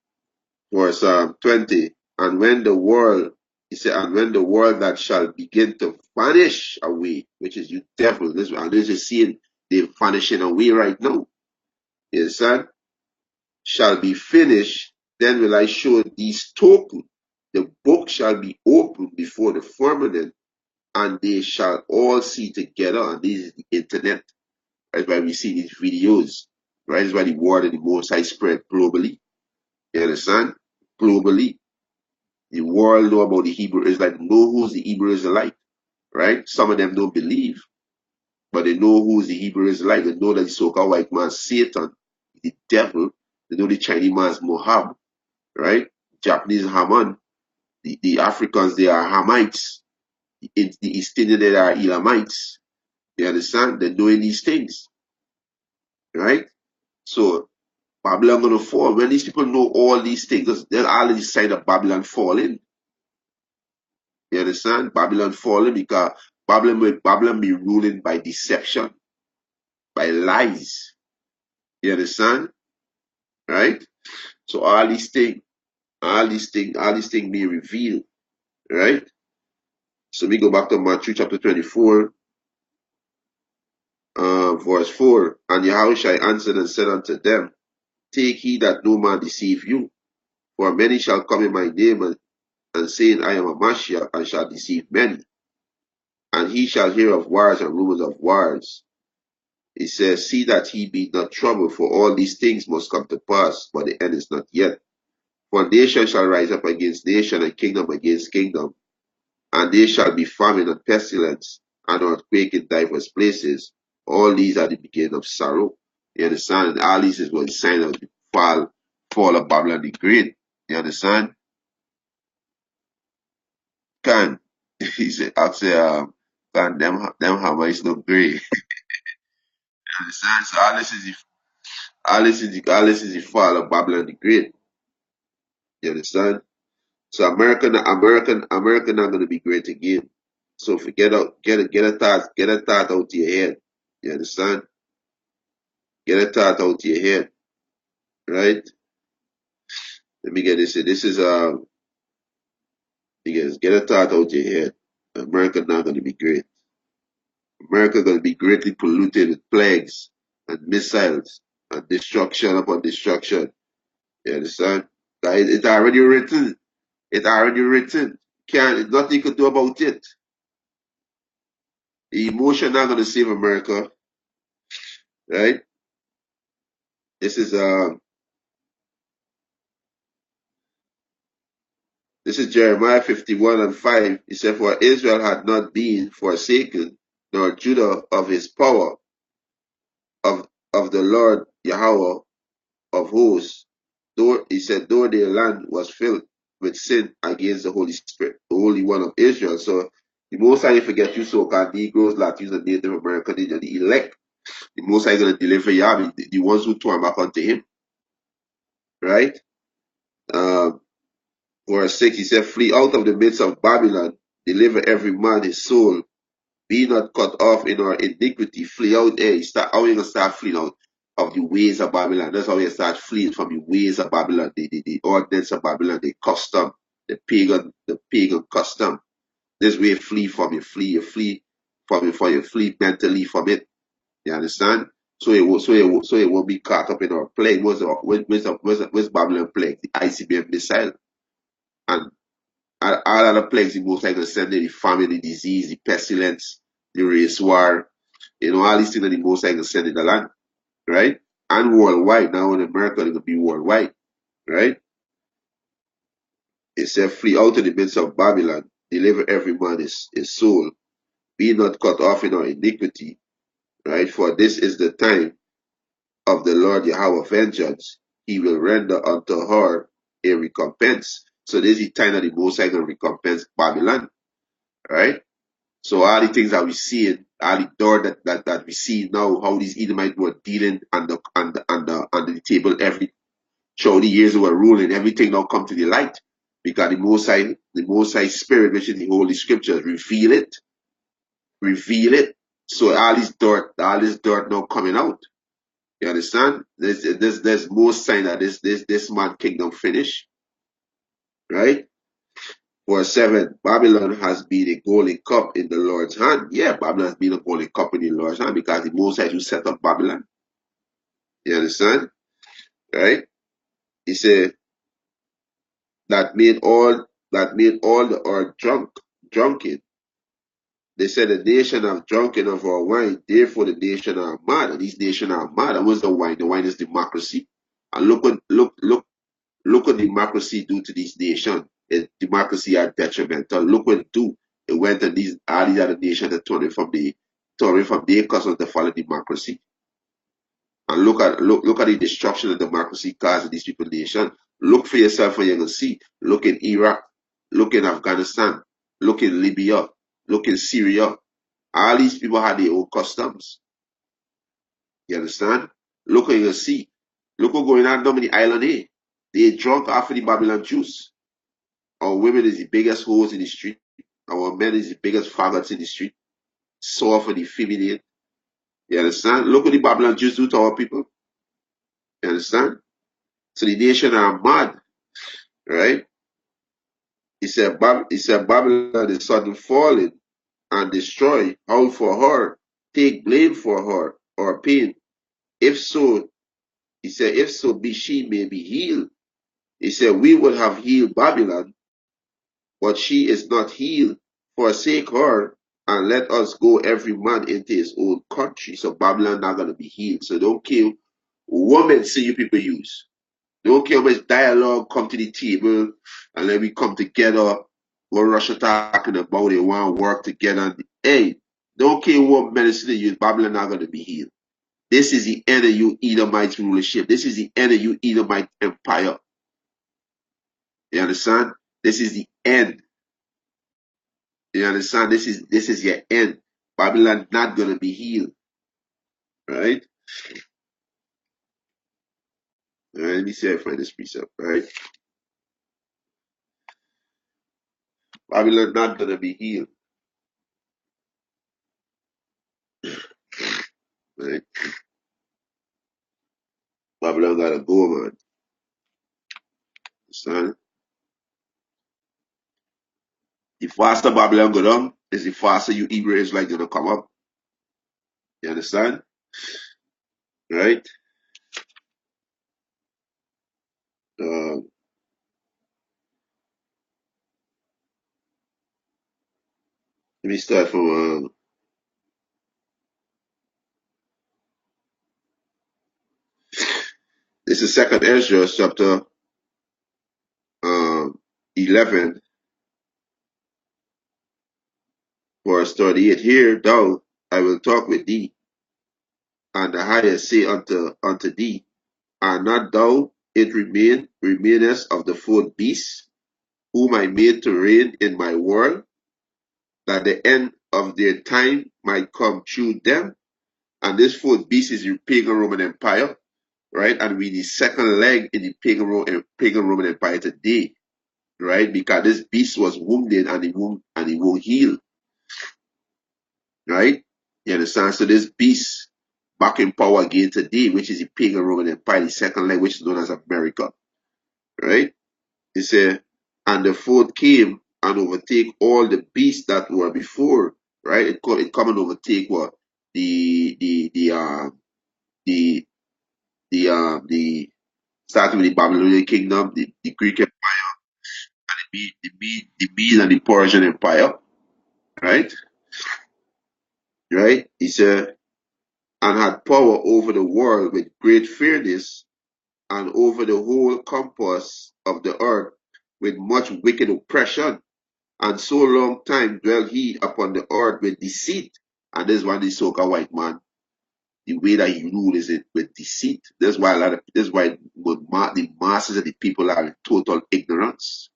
verse 20, and when the world, he said, and when the world that shall begin to vanish away, which is you devil, this is seeing they vanishing away right now. You understand? Shall be finished, then will I show these tokens. The book shall be opened before the firmament, and they shall all see together. And this is the internet. That's why we see these videos. Right? That's why the word of the Most High spread globally. You understand? Globally. The world know about the Hebrew Israelite, know who's the Hebrew Israelite. Right? Some of them don't believe, but they know who's the Hebrew Israelite. They know that the so-called white man, Satan, the devil. They know the Chinese man's Mohab. Right? Japanese Haman, the Africans, they are Hamites. The East Indians, they are Elamites. You understand? They're doing these things. Right? So, Babylon going to fall. When these people know all these things, they'll already sign of Babylon falling. You understand? Babylon falling because Babylon be ruling by deception, by lies. You understand? Right? So all these things be revealed. Right? So we go back to Matthew chapter 24, verse 4. And Yahushua answered and said unto them, take heed that no man deceive you, for many shall come in my name and saying, I am a Mashiach, and shall deceive many. And he shall hear of wars and rumors of wars. He says, see that he be not troubled, for all these things must come to pass, but the end is not yet. For nation shall rise up against nation, and kingdom against kingdom, and there shall be famine and pestilence, and earthquake in diverse places. All these are the beginning of sorrow. You understand? And all these is what the sign of the fall of Babylon the Great. You understand? Can he said, I say, can them Hamites look great. You understand? So all this is the fall of Babylon the Great. You understand? So America not gonna be great again. So get a thought out to your head. You understand? Get a thought out to your head, right? Let me get this. This is get a thought out to your head. America not gonna be great. America gonna be greatly polluted with plagues and missiles and destruction upon destruction. You understand? It's already written. It's already written. Can't nothing you can do about it. The emotion not gonna save America, right? This is this is Jeremiah 51 and 5. He said, for Israel had not been forsaken, nor Judah of his power, of the Lord Yahweh of hosts. Though he said, though their land was filled with sin against the Holy Spirit, the Holy One of Israel. So the Most High forget you so-called Negroes, Latinos, and Native American, the elect. The Most High gonna deliver Yahweh, the ones who turn back unto him. Right? Um, verse 6, he said, flee out of the midst of Babylon, deliver every man his soul, be not cut off in our iniquity, flee out there. How you gonna start fleeing out of the ways of Babylon? That's how you start fleeing from the ways of Babylon, the ordinance of Babylon, the custom, the pagan custom. This way you flee from it, you flee from it, for you flee mentally from it. You understand? So it won't be caught up in our plague. What's Babylon plague? The ICBM missile. And all other plagues, the most likely send the famine, the disease, the pestilence, the race war, all these things that the most likely send in the land, right? And worldwide. Now in America, it will be worldwide, right? It said, flee out of the midst of Babylon, deliver every man his soul, be not cut off in our iniquity, right? For this is the time of the Lord Yahweh vengeance. He will render unto her a recompense. So this is the time that the Most High going to recompense Babylon, right? So all the things that we see, all the door that we see now, how these Edomites were dealing on the table every throughout the years they were ruling, everything now come to the light. Because the Most High Spirit, which is the Holy Scriptures, reveal it. So all this dirt now coming out. You understand? There's more sign that this man kingdom finish, right? Verse 7, Babylon has been a golden cup in the Lord's hand. Yeah, Babylon has been a golden cup in the Lord's hand because the Most High who set up Babylon. You understand? Right? He said that made all the earth drunken. They said the nation have drunken of our wine, therefore the nation are mad. And these nations are mad. And what's the wine? The wine is democracy. And look what democracy do to these nations. Democracy are detrimental. Look what it do. It went to all these other nations that turn from their customs to follow democracy. And look at the destruction of democracy caused in these people nation. Look for yourself and you're gonna see. Look in Iraq, look in Afghanistan, look in Libya, look in Syria. All these people had their own customs. You understand? Look what you're gonna see. Look what's going on down in the island here. They drunk after the Babylon juice. Our women is the biggest hoes in the street. Our men is the biggest faggots in the street. So for the feminine. You understand? Look what the Babylon Jews do to our people. You understand? So the nation are mad, right? He said Babylon is sudden falling and destroy. How for her? Take blame for her or pain. If so, he said, if so be she may be healed. He said, we would have healed Babylon, but she is not healed. Forsake her and let us go every man into his own country. So Babylon not gonna be healed. So don't care what medicine you people use. Don't care how much dialogue come to the table and then we come together. What Russia talking about, they want to work together. Hey, don't care what medicine they use, Babylon not gonna be healed. This is the end of you Edomite rulership. This is the end of you Edomite empire. You understand? This is the end. You understand? This is your end. Babylon not gonna be healed. Right? All right, let me see if I find this precept. Right? Babylon not gonna be healed. Right? Babylon gotta go, man. Understand? The faster Babylon go down, is the faster you Hebrew Israelites gonna come up. You understand? Right? Let me start from this is Second Ezra chapter 11, verse 38. Here thou I will talk with thee, and the highest say unto thee, are not thou it remainest of the fourth beast, whom I made to reign in my world, that the end of their time might come through them? And this fourth beast is the pagan Roman Empire, right? And we the second leg in the pagan Roman Empire today, right? Because this beast was wounded and it won't heal, right? You understand? So this beast back in power again today, which is the pagan Roman Empire, the second leg, which is known as America, right? He said, and the fourth came and overtake all the beasts that were before, right? It come and overtake what? The the the starting with the Babylonian kingdom, the Greek Empire, the Mede and the Persian Empire, right? Right? He said, and had power over the world with great fairness, and over the whole compass of the earth with much wicked oppression. And so long time dwelt he upon the earth with deceit. And this one is so-called white man. The way that he ruled is it with deceit. That's why the masses of the people are in total ignorance.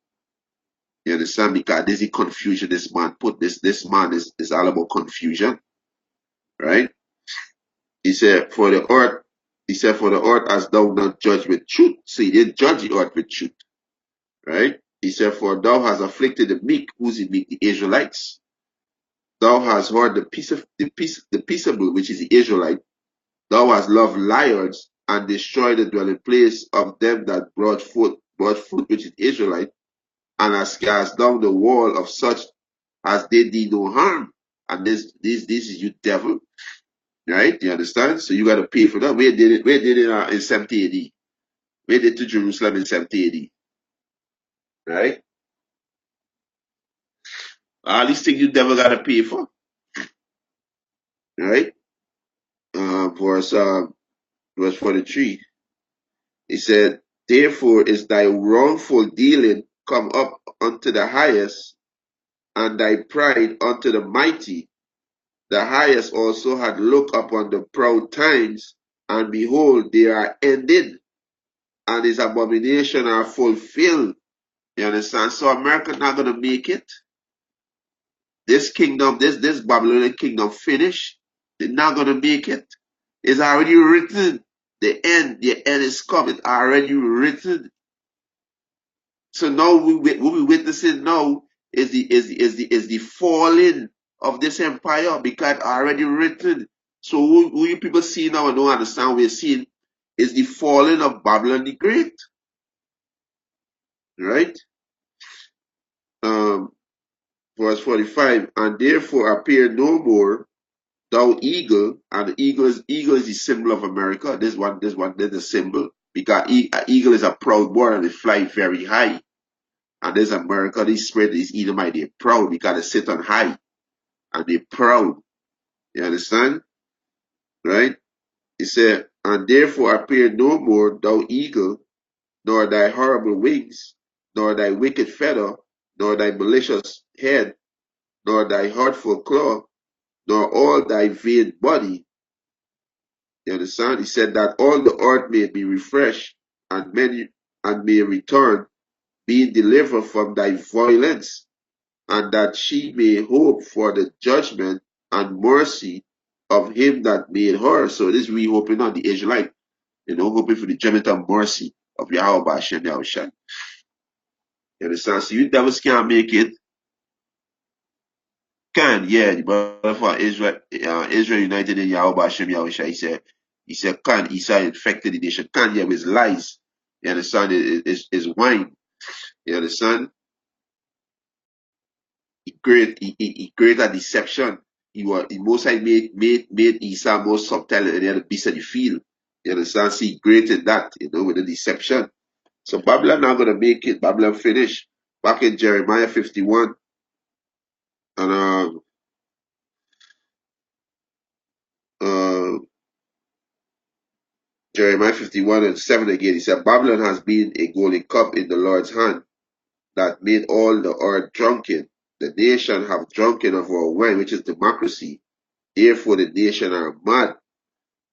You understand? Because this is confusion this man put. This man is all about confusion. Right? He said, for the earth has thou not judged with truth. So he didn't judge the earth with truth. Right? He said, for thou hast afflicted the meek. Who's the meek? The Israelites. Thou hast heard the peaceable, which is the Israelite. Thou hast loved liars and destroyed the dwelling place of them that brought fruit, which is Israelite, and hast cast down the wall of such as they did no harm. And this is you devil, right? You understand? So you got to pay for that. Where did it? Where did it in 70 AD? Where did it to Jerusalem in 70 AD? Right? All these things you devil got to pay for, right? Verse verse 43. He said, therefore is thy wrongful dealing come up unto the highest, and thy pride unto the mighty. The highest also had looked upon the proud times, and behold, they are ended, and his abomination are fulfilled. You understand? So America not gonna make it. This kingdom, this Babylonian kingdom finish. They're not gonna make it. It's already written. The end is coming. Already written. So now what we witnessing now is the falling of this empire because already written. So who you people see now and don't understand what we're seeing is the falling of Babylon the Great, right? Um, verse 45, and therefore appear no more thou eagle, and the eagle is the symbol of America. This is the symbol because an eagle is a proud bird and they fly very high. And there's America, this spread is Edomite, they're proud because they sit on high and they're proud. You understand? Right? He said, and therefore appear no more thou eagle, nor thy horrible wings, nor thy wicked feather, nor thy malicious head, nor thy hurtful claw, nor all thy vain body. You understand? He said that all the earth may be refreshed, and many and may return, being delivered from thy violence, and that she may hope for the judgment and mercy of him that made her. So this we hoping on the Israelite, hoping for the judgment and mercy of Yahweh Hashem Yahushua. You understand? So you devils can't make it. Can, yeah, the brother for Israel united in Yahweh Hashem Yahushua. He said, can, Esau infected the nation. Can, yeah, with lies. You understand? Is wine. You understand? He created a deception. He most high made Esau more subtle than the other beasts of the field. You understand? See, he created that, with the deception. So Babylon not gonna make it. Babylon finish. Back in Jeremiah 51 and uh, Jeremiah 51 and 7 again. He said, Babylon has been a golden cup in the Lord's hand that made all the earth drunken. The nation have drunken of our wine, which is democracy. Therefore the nation are mad.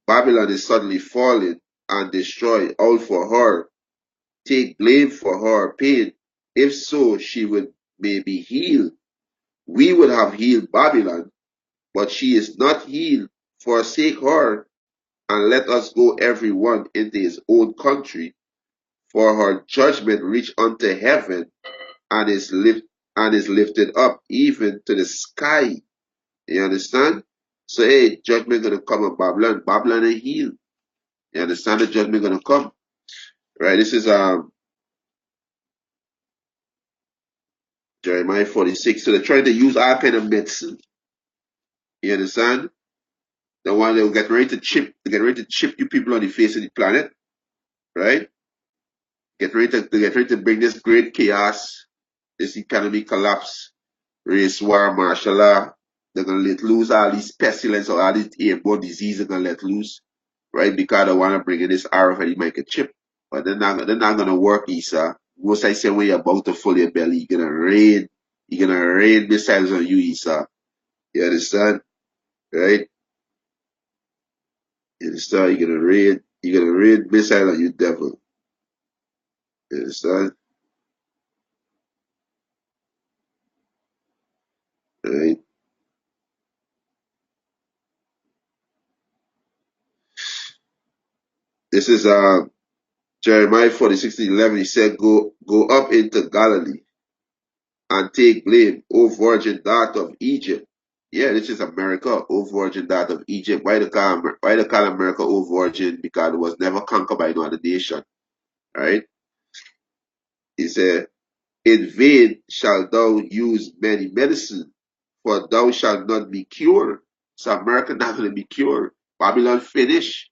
Babylon is suddenly fallen and destroyed. All for her. Take blame for her pain. If so, she would may be healed. We would have healed Babylon, but she is not healed. Forsake her, and let us go every one into his own country. For her judgment reach unto heaven, and is lifted up even to the sky. You understand? So hey, judgment gonna come on Babylon. Babylon ain't healed. You understand the judgment gonna come? Right? This is Jeremiah 46. So they're trying to use all kind of medicine. You understand? The one that will get ready to chip you people on the face of the planet, right? Get ready to bring this great chaos, this economic collapse, race war, martial law. They're gonna let loose all these pestilence or all these airborne diseases. They're gonna let loose, right? Because they want to bring in this RFID microchip, but they're not gonna work, Isa. Most I say when you're about to fill your belly, you're gonna rain missiles on you, Isa. You understand, right? You understand? You're gonna rain missiles on you, devil. You understand, right? This is Jeremiah 46:11. He said, Go up into Galilee and take blame, O virgin daughter of Egypt. Yeah, this is America, O virgin daughter of Egypt. Why they call America O virgin? Because it was never conquered by no other nation. Right? He said, In vain shalt thou use many medicine, for thou shalt not be cured. So America not gonna be cured. Babylon finished.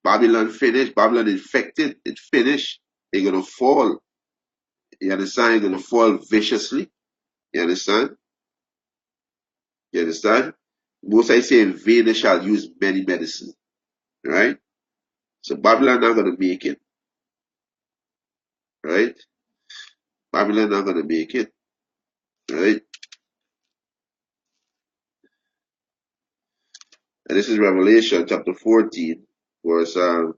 Babylon finished. Babylon infected. It finished. They're gonna fall. You understand? They're gonna fall viciously. You understand? You understand? Most I say in vain they shall use many medicine. Right? So Babylon not gonna make it. Right? Babylon not gonna make it. Right? And this is Revelation chapter 14, verse let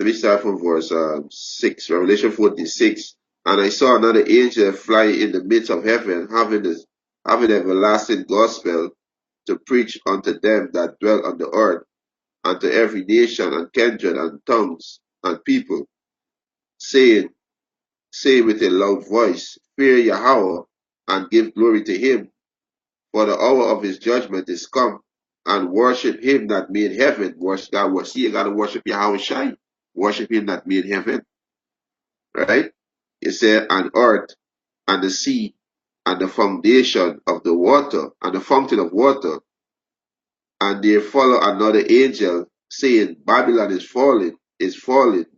me start from verse 6. Revelation 14:6. And I saw another angel fly in the midst of heaven, having everlasting gospel to preach unto them that dwell on the earth, and to every nation and kindred and tongues and people, saying, Say with a loud voice, Fear Yahweh, and give glory to him, for the hour of his judgment is come, and worship him that made heaven. Worship God. You gotta worship Yahweh Shai. Worship him that made heaven. Right? It said, and earth, and the sea, and the foundation of the water, and the fountain of water. And there followed another angel, saying, Babylon is fallen,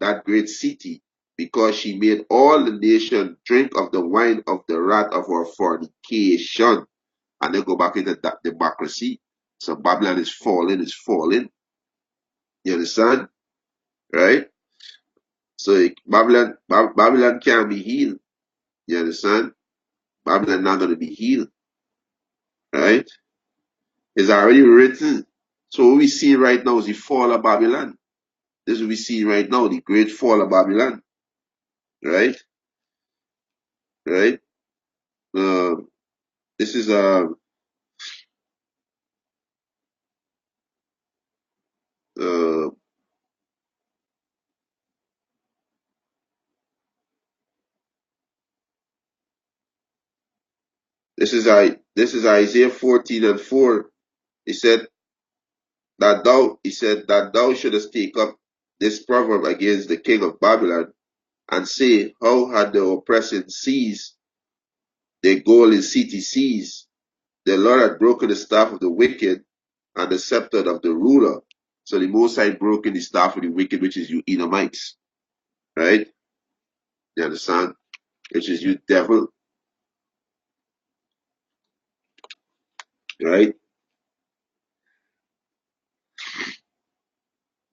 that great city, because she made all the nation drink of the wine of the wrath of her fornication. And they go back into that democracy. So Babylon is falling, You understand? Right? So Babylon can't be healed. You understand? Babylon not going to be healed. Right? It's already written. So what we see right now is the fall of Babylon. This is what we see right now, the great fall of Babylon. Right? Right? Um, this is uh, this is Isaiah 14:4. He said that thou shouldest take up this proverb against the king of Babylon, and say, How had the oppressing seized the golden city seized? The Lord had broken the staff of the wicked and the scepter of the ruler. So the Most High broken the staff of the wicked, which is you Edomites. Right? You understand? Which is you devil. Right?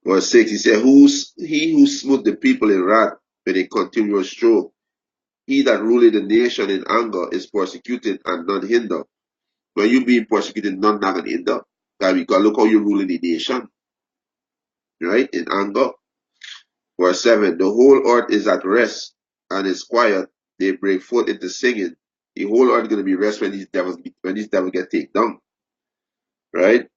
Verse 6, he said, He who smote the people in wrath with a continuous stroke, he that ruleth the nation in anger is persecuted and none hinder. When you being persecuted, none not gonna hinder. Because look how you ruling the nation, right? In anger. Verse 7, the whole earth is at rest and is quiet. They break forth into singing. The whole earth is gonna be rest when these devils get taken down. Right?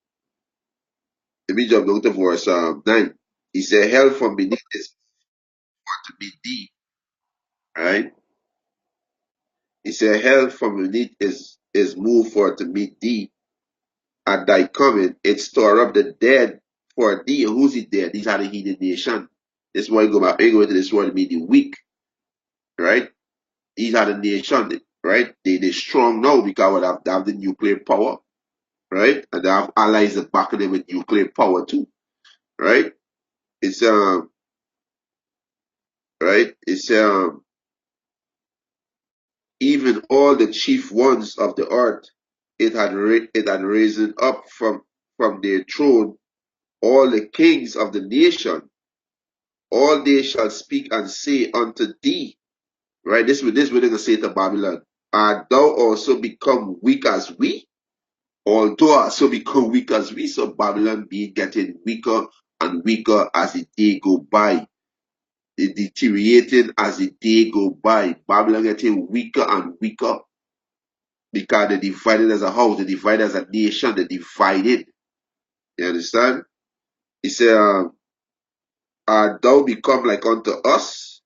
Let me jump down to verse 9. He said, Hell from beneath is to meet thee. Right? He said, Hell from beneath is moved for to meet thee. At thy coming, it store up the dead for thee. And who's the dead? These are the heathen nation. This is why you go back, you go into this world to be the weak, right? These are the nation. right? They strong now because they have the nuclear power, right? And they have allies that back them with nuclear power too, right? It's right? It's even all the chief ones of the earth, it had risen up from their throne, all the kings of the nation, all they shall speak and say unto thee, right? This we're gonna say to Babylon, art thou also become weak as we? Although also become weak as we, so Babylon be getting weaker and weaker as the day go by. It deteriorating as the day go by. Babylon getting weaker and weaker because they divided as a house, they divided as a nation, they divided. You understand? He said, art thou become like unto us?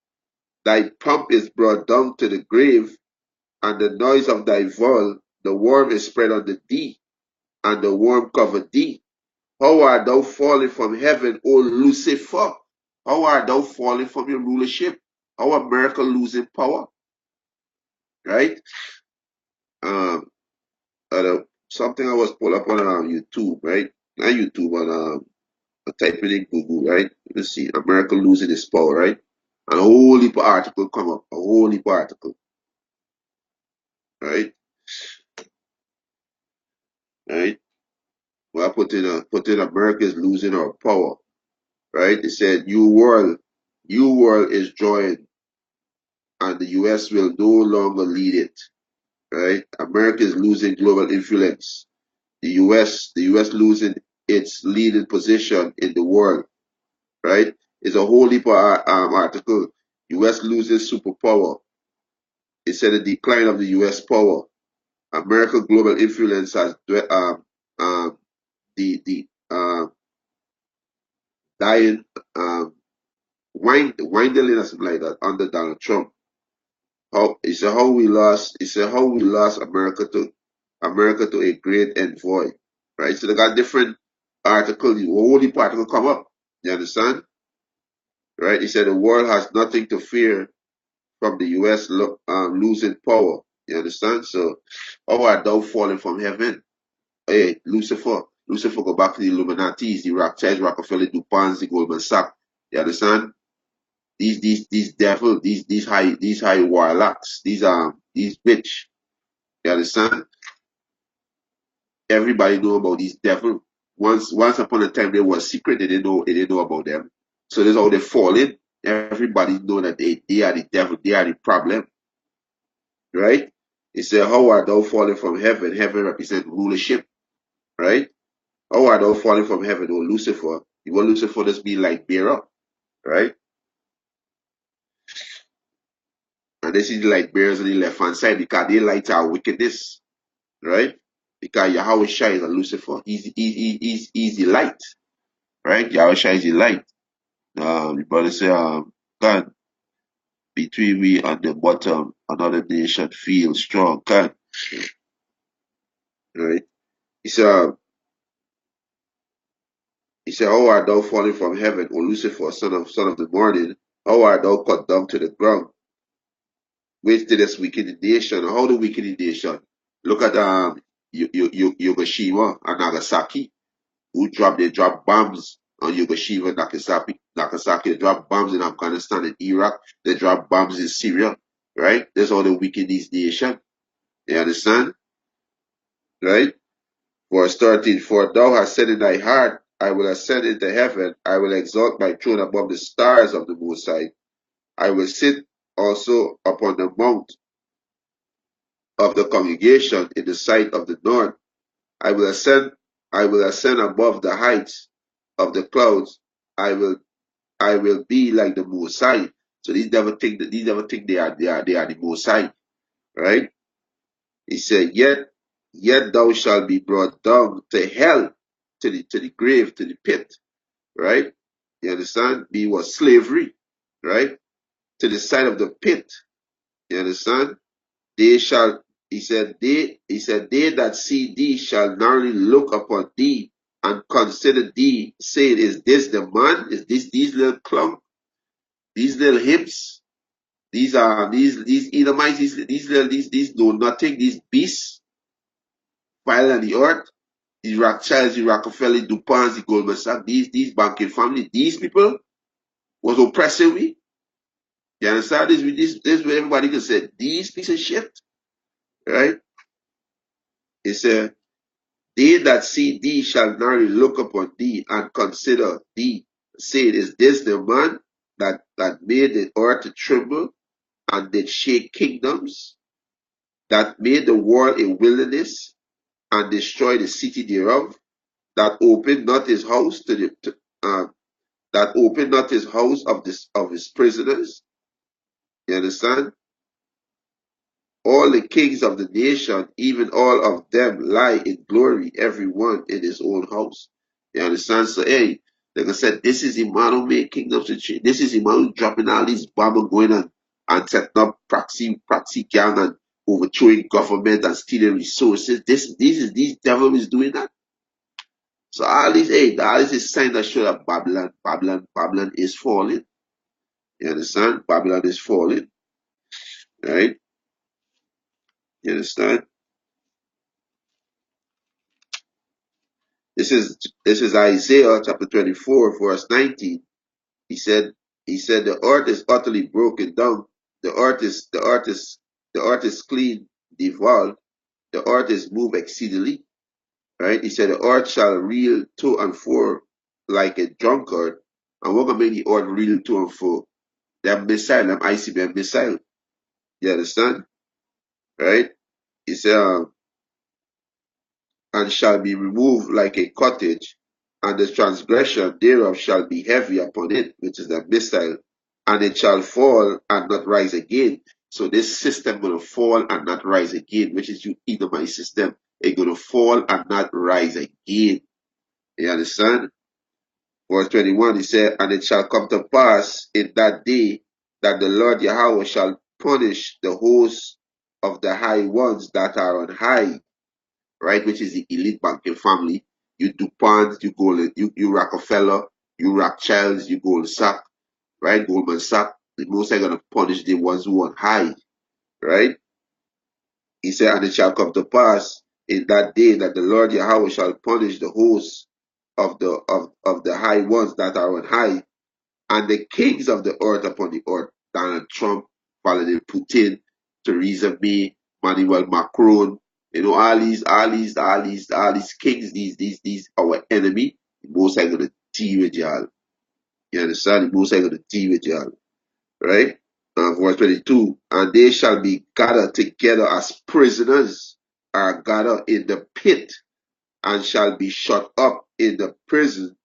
Thy pomp is brought down to the grave, and the noise of thy voil, the worm is spread unto thee, and the worm covered thee. How art thou fallen from heaven, O Lucifer? How art thou fallen from your rulership? How America losing power, right? Um, something I was pull up on YouTube, right? Not YouTube, but typing in Google, right? Let's see, America losing its power, right? And a whole heap of article come up, a whole heap of article, right? Right? Well, I put in America is losing our power, right? It said, new world is joined, and the US will no longer lead it, right? America is losing global influence. The US losing its leading position in the world, right? It's a whole heap of article. US loses superpower. It said the decline of the US power. America global influence has the dying windling or something like that under Donald Trump. How it's a how we lost America to a great envoy. Right? So they got different articles, the whole heap article come up. You understand? Right? He said the world has nothing to fear from the US losing power. You understand? So how art thou falling from heaven? Hey, Lucifer. Lucifer go back to the Illuminatis, the Rothschilds, Rockefeller, DuPonts, the Goldman Sachs. You understand? These devil, these high warlocks, these bitch. You understand? Everybody know about these devil. Once upon a time they were secret, they didn't know about them. So that's how they fall in. Everybody know that they are the devil, they are the problem. Right? He said, how art thou falling from heaven? Heaven represent rulership, right? How art thou falling from heaven, O Lucifer? You want Lucifer just be like bearer, right? And this is the light bearers on the left hand side because they light our wickedness, right? Because Yahweh Shai is a Lucifer. He's the light, right? Yahweh Shai is the light. The brother say, God, between we and the bottom, another nation feels strong. God, right? He said, how art thou falling from heaven, O Lucifer, son of the morning? How art thou cut down to the ground? Which did this wicked nation? How the wicked nation? Look at Hiroshima and Nagasaki, they dropped bombs on Hiroshima and Nagasaki. They dropped bombs in Afghanistan and Iraq. They dropped bombs in Syria, right? There's all the wicked nation. You understand? Right? Verse 13, for thou hast said in thy heart, I will ascend into heaven, I will exalt my throne above the stars of the Most High. I will sit also upon the mount of the congregation in the sight of the north. I will ascend, I will ascend above the heights of the clouds. I will be like the Most High. So these never think they are the Most High, right? He said, yet thou shalt be brought down to hell, to the grave, to the pit, right? You understand? Be what slavery, right? To the side of the pit. You understand? They shall, he said, they that see thee shall narrowly look upon thee and consider thee, saying, is this the man? Is this these little clown? These little hips? these Edomites, these do nothing, these beasts, vile on the earth, these Rothschilds, the Rockefeller, DuPonts, the Goldman Sachs, these banking family, these people was oppressing we. You understand? This is where everybody can say, these piece of shit, right? It said, they that see thee shall narrowly look upon thee and consider thee, saying, is this the man that made the earth to tremble and did shake kingdoms, that made the world a wilderness and destroyed the city thereof, that opened not his house that opened not his house of his prisoners? You understand? All the kings of the nation, even all of them, lie in glory, every one in his own house. You understand? So, hey, like I said, this is the man who made kingdoms to change. This is the man who's dropping all these bombs and going and setting up proxy gang and overthrowing government and stealing resources. These devils is doing that. So all this is sign that show that Babylon is falling. You understand? Babylon is falling, right? You understand? This is Isaiah chapter 24, verse 19. He said, the earth is utterly broken down. The earth is clean, devoured. The earth is moved exceedingly. Right? He said, the earth shall reel to and fro like a drunkard. And what gonna make the earth reel to and fro? Them missile, them ICBM missile. You understand? Right? He said, and shall be removed like a cottage, and the transgression thereof shall be heavy upon it, which is the missile, and it shall fall and not rise again. So this system gonna fall and not rise again, which is you Edomite system. It's gonna fall and not rise again. You understand? Verse 21, he said, and it shall come to pass in that day that the Lord Yahweh shall punish the hosts of the high ones that are on high, right? Which is the elite banking family. You DuPont, you Rockefeller, you Rothschilds, you Goldman Sachs, right? Goldman Sachs. The most are gonna punish the ones who are high, right? He said, and it shall come to pass in that day that the Lord Yahweh shall punish the hosts of the high ones that are on high, and the kings of the earth upon the earth. Donald Trump, Vladimir Putin, Theresa May, Emmanuel Macron, you know, all these kings, these our enemy. The most are gonna deal with y'all. You understand? The most are gonna deal with y'all, right? Verse 22, and they shall be gathered together as prisoners are gathered in the pit, and shall be shut up in the prison,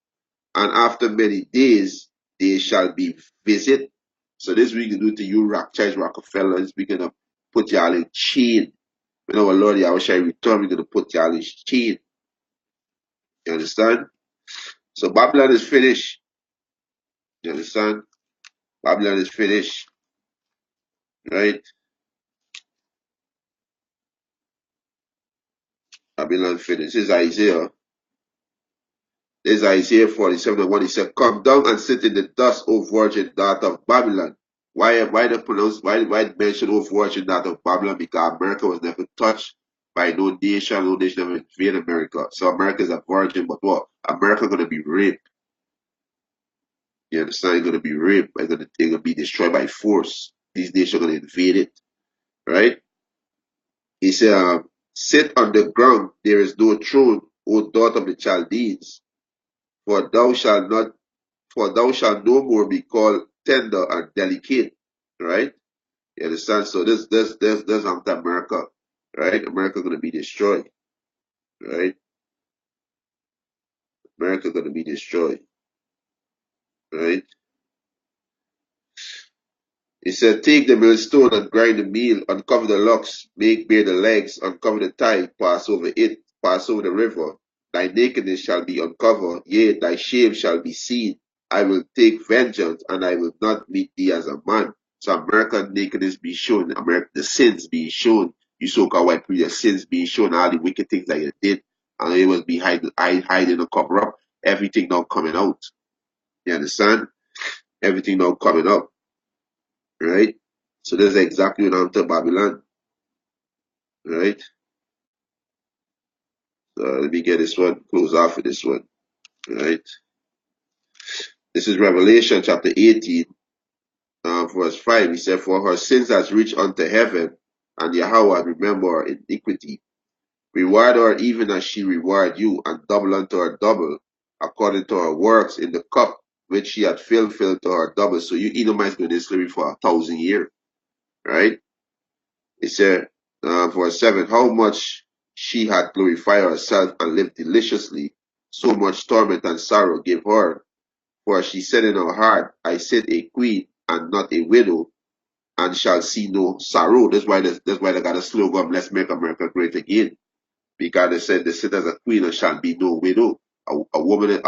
and after many days they shall be visit. So this we can do to you, Rothschild, Rockefellers. We're gonna put y'all in chain. When our Lord Yahweh shall return, we're gonna put y'all in chain. You understand? So Babylon is finished. You understand? Babylon is finished. Right? Babylon finished. This is Isaiah. This is Isaiah 47 and 1. He said, come down and sit in the dust, O virgin daughter of Babylon. Why mention O virgin daughter of Babylon? Because America was never touched by no nation never invaded America. So America is a virgin, but what? America gonna be raped. You understand? It's gonna be raped. It's gonna be destroyed by force. These nations are gonna invade it. Right? He said, sit on the ground, there is no throne, O daughter of the Chaldeans, for thou shalt not for thou shalt no more be called tender and delicate, right? You understand? So this America, right? America gonna be destroyed, right? America gonna be destroyed, right? He said, take the millstone and grind the meal, uncover the locks, make bare the legs, uncover the thigh, pass over it, pass over the river. Thy nakedness shall be uncovered, yea, thy shame shall be seen. I will take vengeance, and I will not meet thee as a man. So American nakedness be shown, American the sins being shown, you so-called white people, the sins being shown, all the wicked things that you did, and it was behind hiding and cover up. Everything now coming out. You understand? Everything now coming up. Right? So this is exactly what happened to Babylon, right? So let me get this one, close off with this one, right? This is Revelation chapter 18, verse 5. He said, "For her sins has reached unto heaven, and Yahweh remember her iniquity. Reward her even as she reward you, and double unto her double, according to her works in the cup which she had filled, fill to her double." So you Edomites been in slavery for 1,000 years, right? It said, verse 7, "How much she had glorified herself and lived deliciously, so much torment and sorrow gave her. For she said in her heart, I sit a queen and not a widow, and shall see no sorrow." That's why they got a slogan, "Let's make America great again." Because they said, "They sit as a queen and shall be no widow." A widow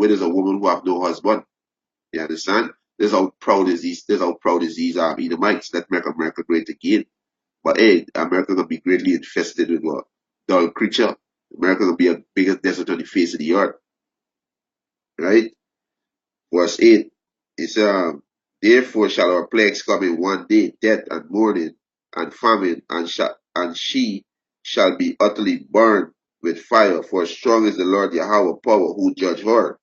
is a woman who have no husband. You understand? This is how proud is these Edomites. Let's make America great again. But hey, America gonna be greatly infested with a dull creature. America gonna be a biggest desert on the face of the earth, right? Verse 8, it's therefore shall our plagues come in one day, death and mourning and famine, and she shall be utterly burned with fire, for strong is the Lord Yahweh power who judge her.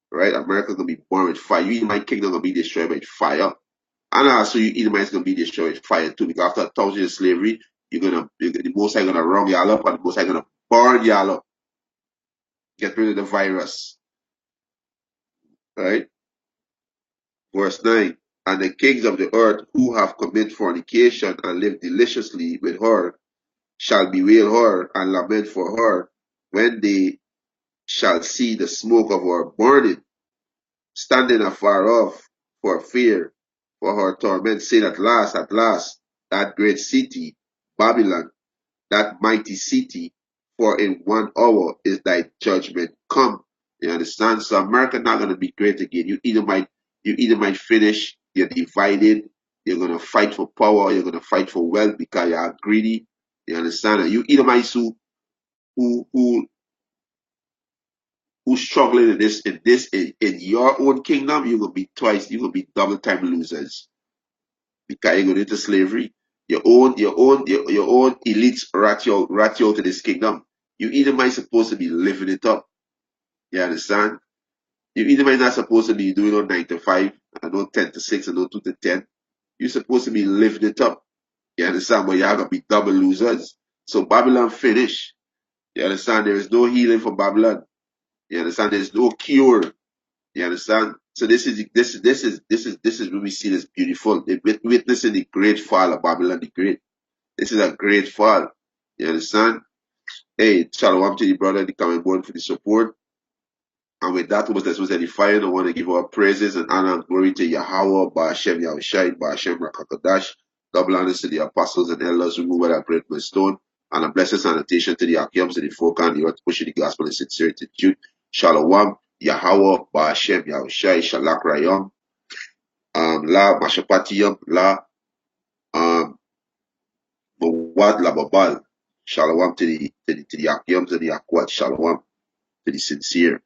Right? America gonna be burned with fire. You in my kingdom gonna be destroyed by fire. And also you Edomites gonna be destroyed with fire too, because after 1,000 years of slavery, the most High gonna wrong y'all up, and the most High gonna burn y'all up. Get rid of the virus. Right? Verse 9, "And the kings of the earth who have committed fornication and lived deliciously with her shall bewail her and lament for her when they shall see the smoke of her burning, standing afar off for fear for her torment, saying, at last, that great city, Babylon, that mighty city, for in 1 hour is thy judgment come." You understand? So America not gonna be great again. You either might finish, you're divided, you're gonna fight for power, you're gonna fight for wealth because you are greedy. You understand? And you Edomites who who who's struggling in your own kingdom, you're gonna be double time losers because you're going into slavery. Your own elites rat you out of this kingdom. You Edomites supposed to be living it up. You understand? You Edomites not supposed to be doing no 9 to 5 and no 10 to 6 and no 2 to 10. You're supposed to be living it up. You understand? But you're gonna be double losers. So Babylon finish. You understand? There is no healing for Babylon. You understand? There's no cure. You understand? So this is when we see this beautiful, witnessing the great fall of Babylon the Great. This is a great fall. You understand? Hey, shalom to the brother, the coming born for the support. And with that, was edifying. I want to give our praises and honor and glory to Yahweh, Ba'ashem Yahushai, Ba'ashem Rakakadash. Double honors to the apostles and elders who move that great stone. And a blessed sanitation to the Akiams and the folk and the earth pushing the gospel in sincerity and truth. Shalom, Yahweh, Ba'ashem Yahushai, Shalak Rayom, La Mashapatiyam, La Mawad La Babal. Shalom to the Akiams and the Akwat. Shalom to the sincere.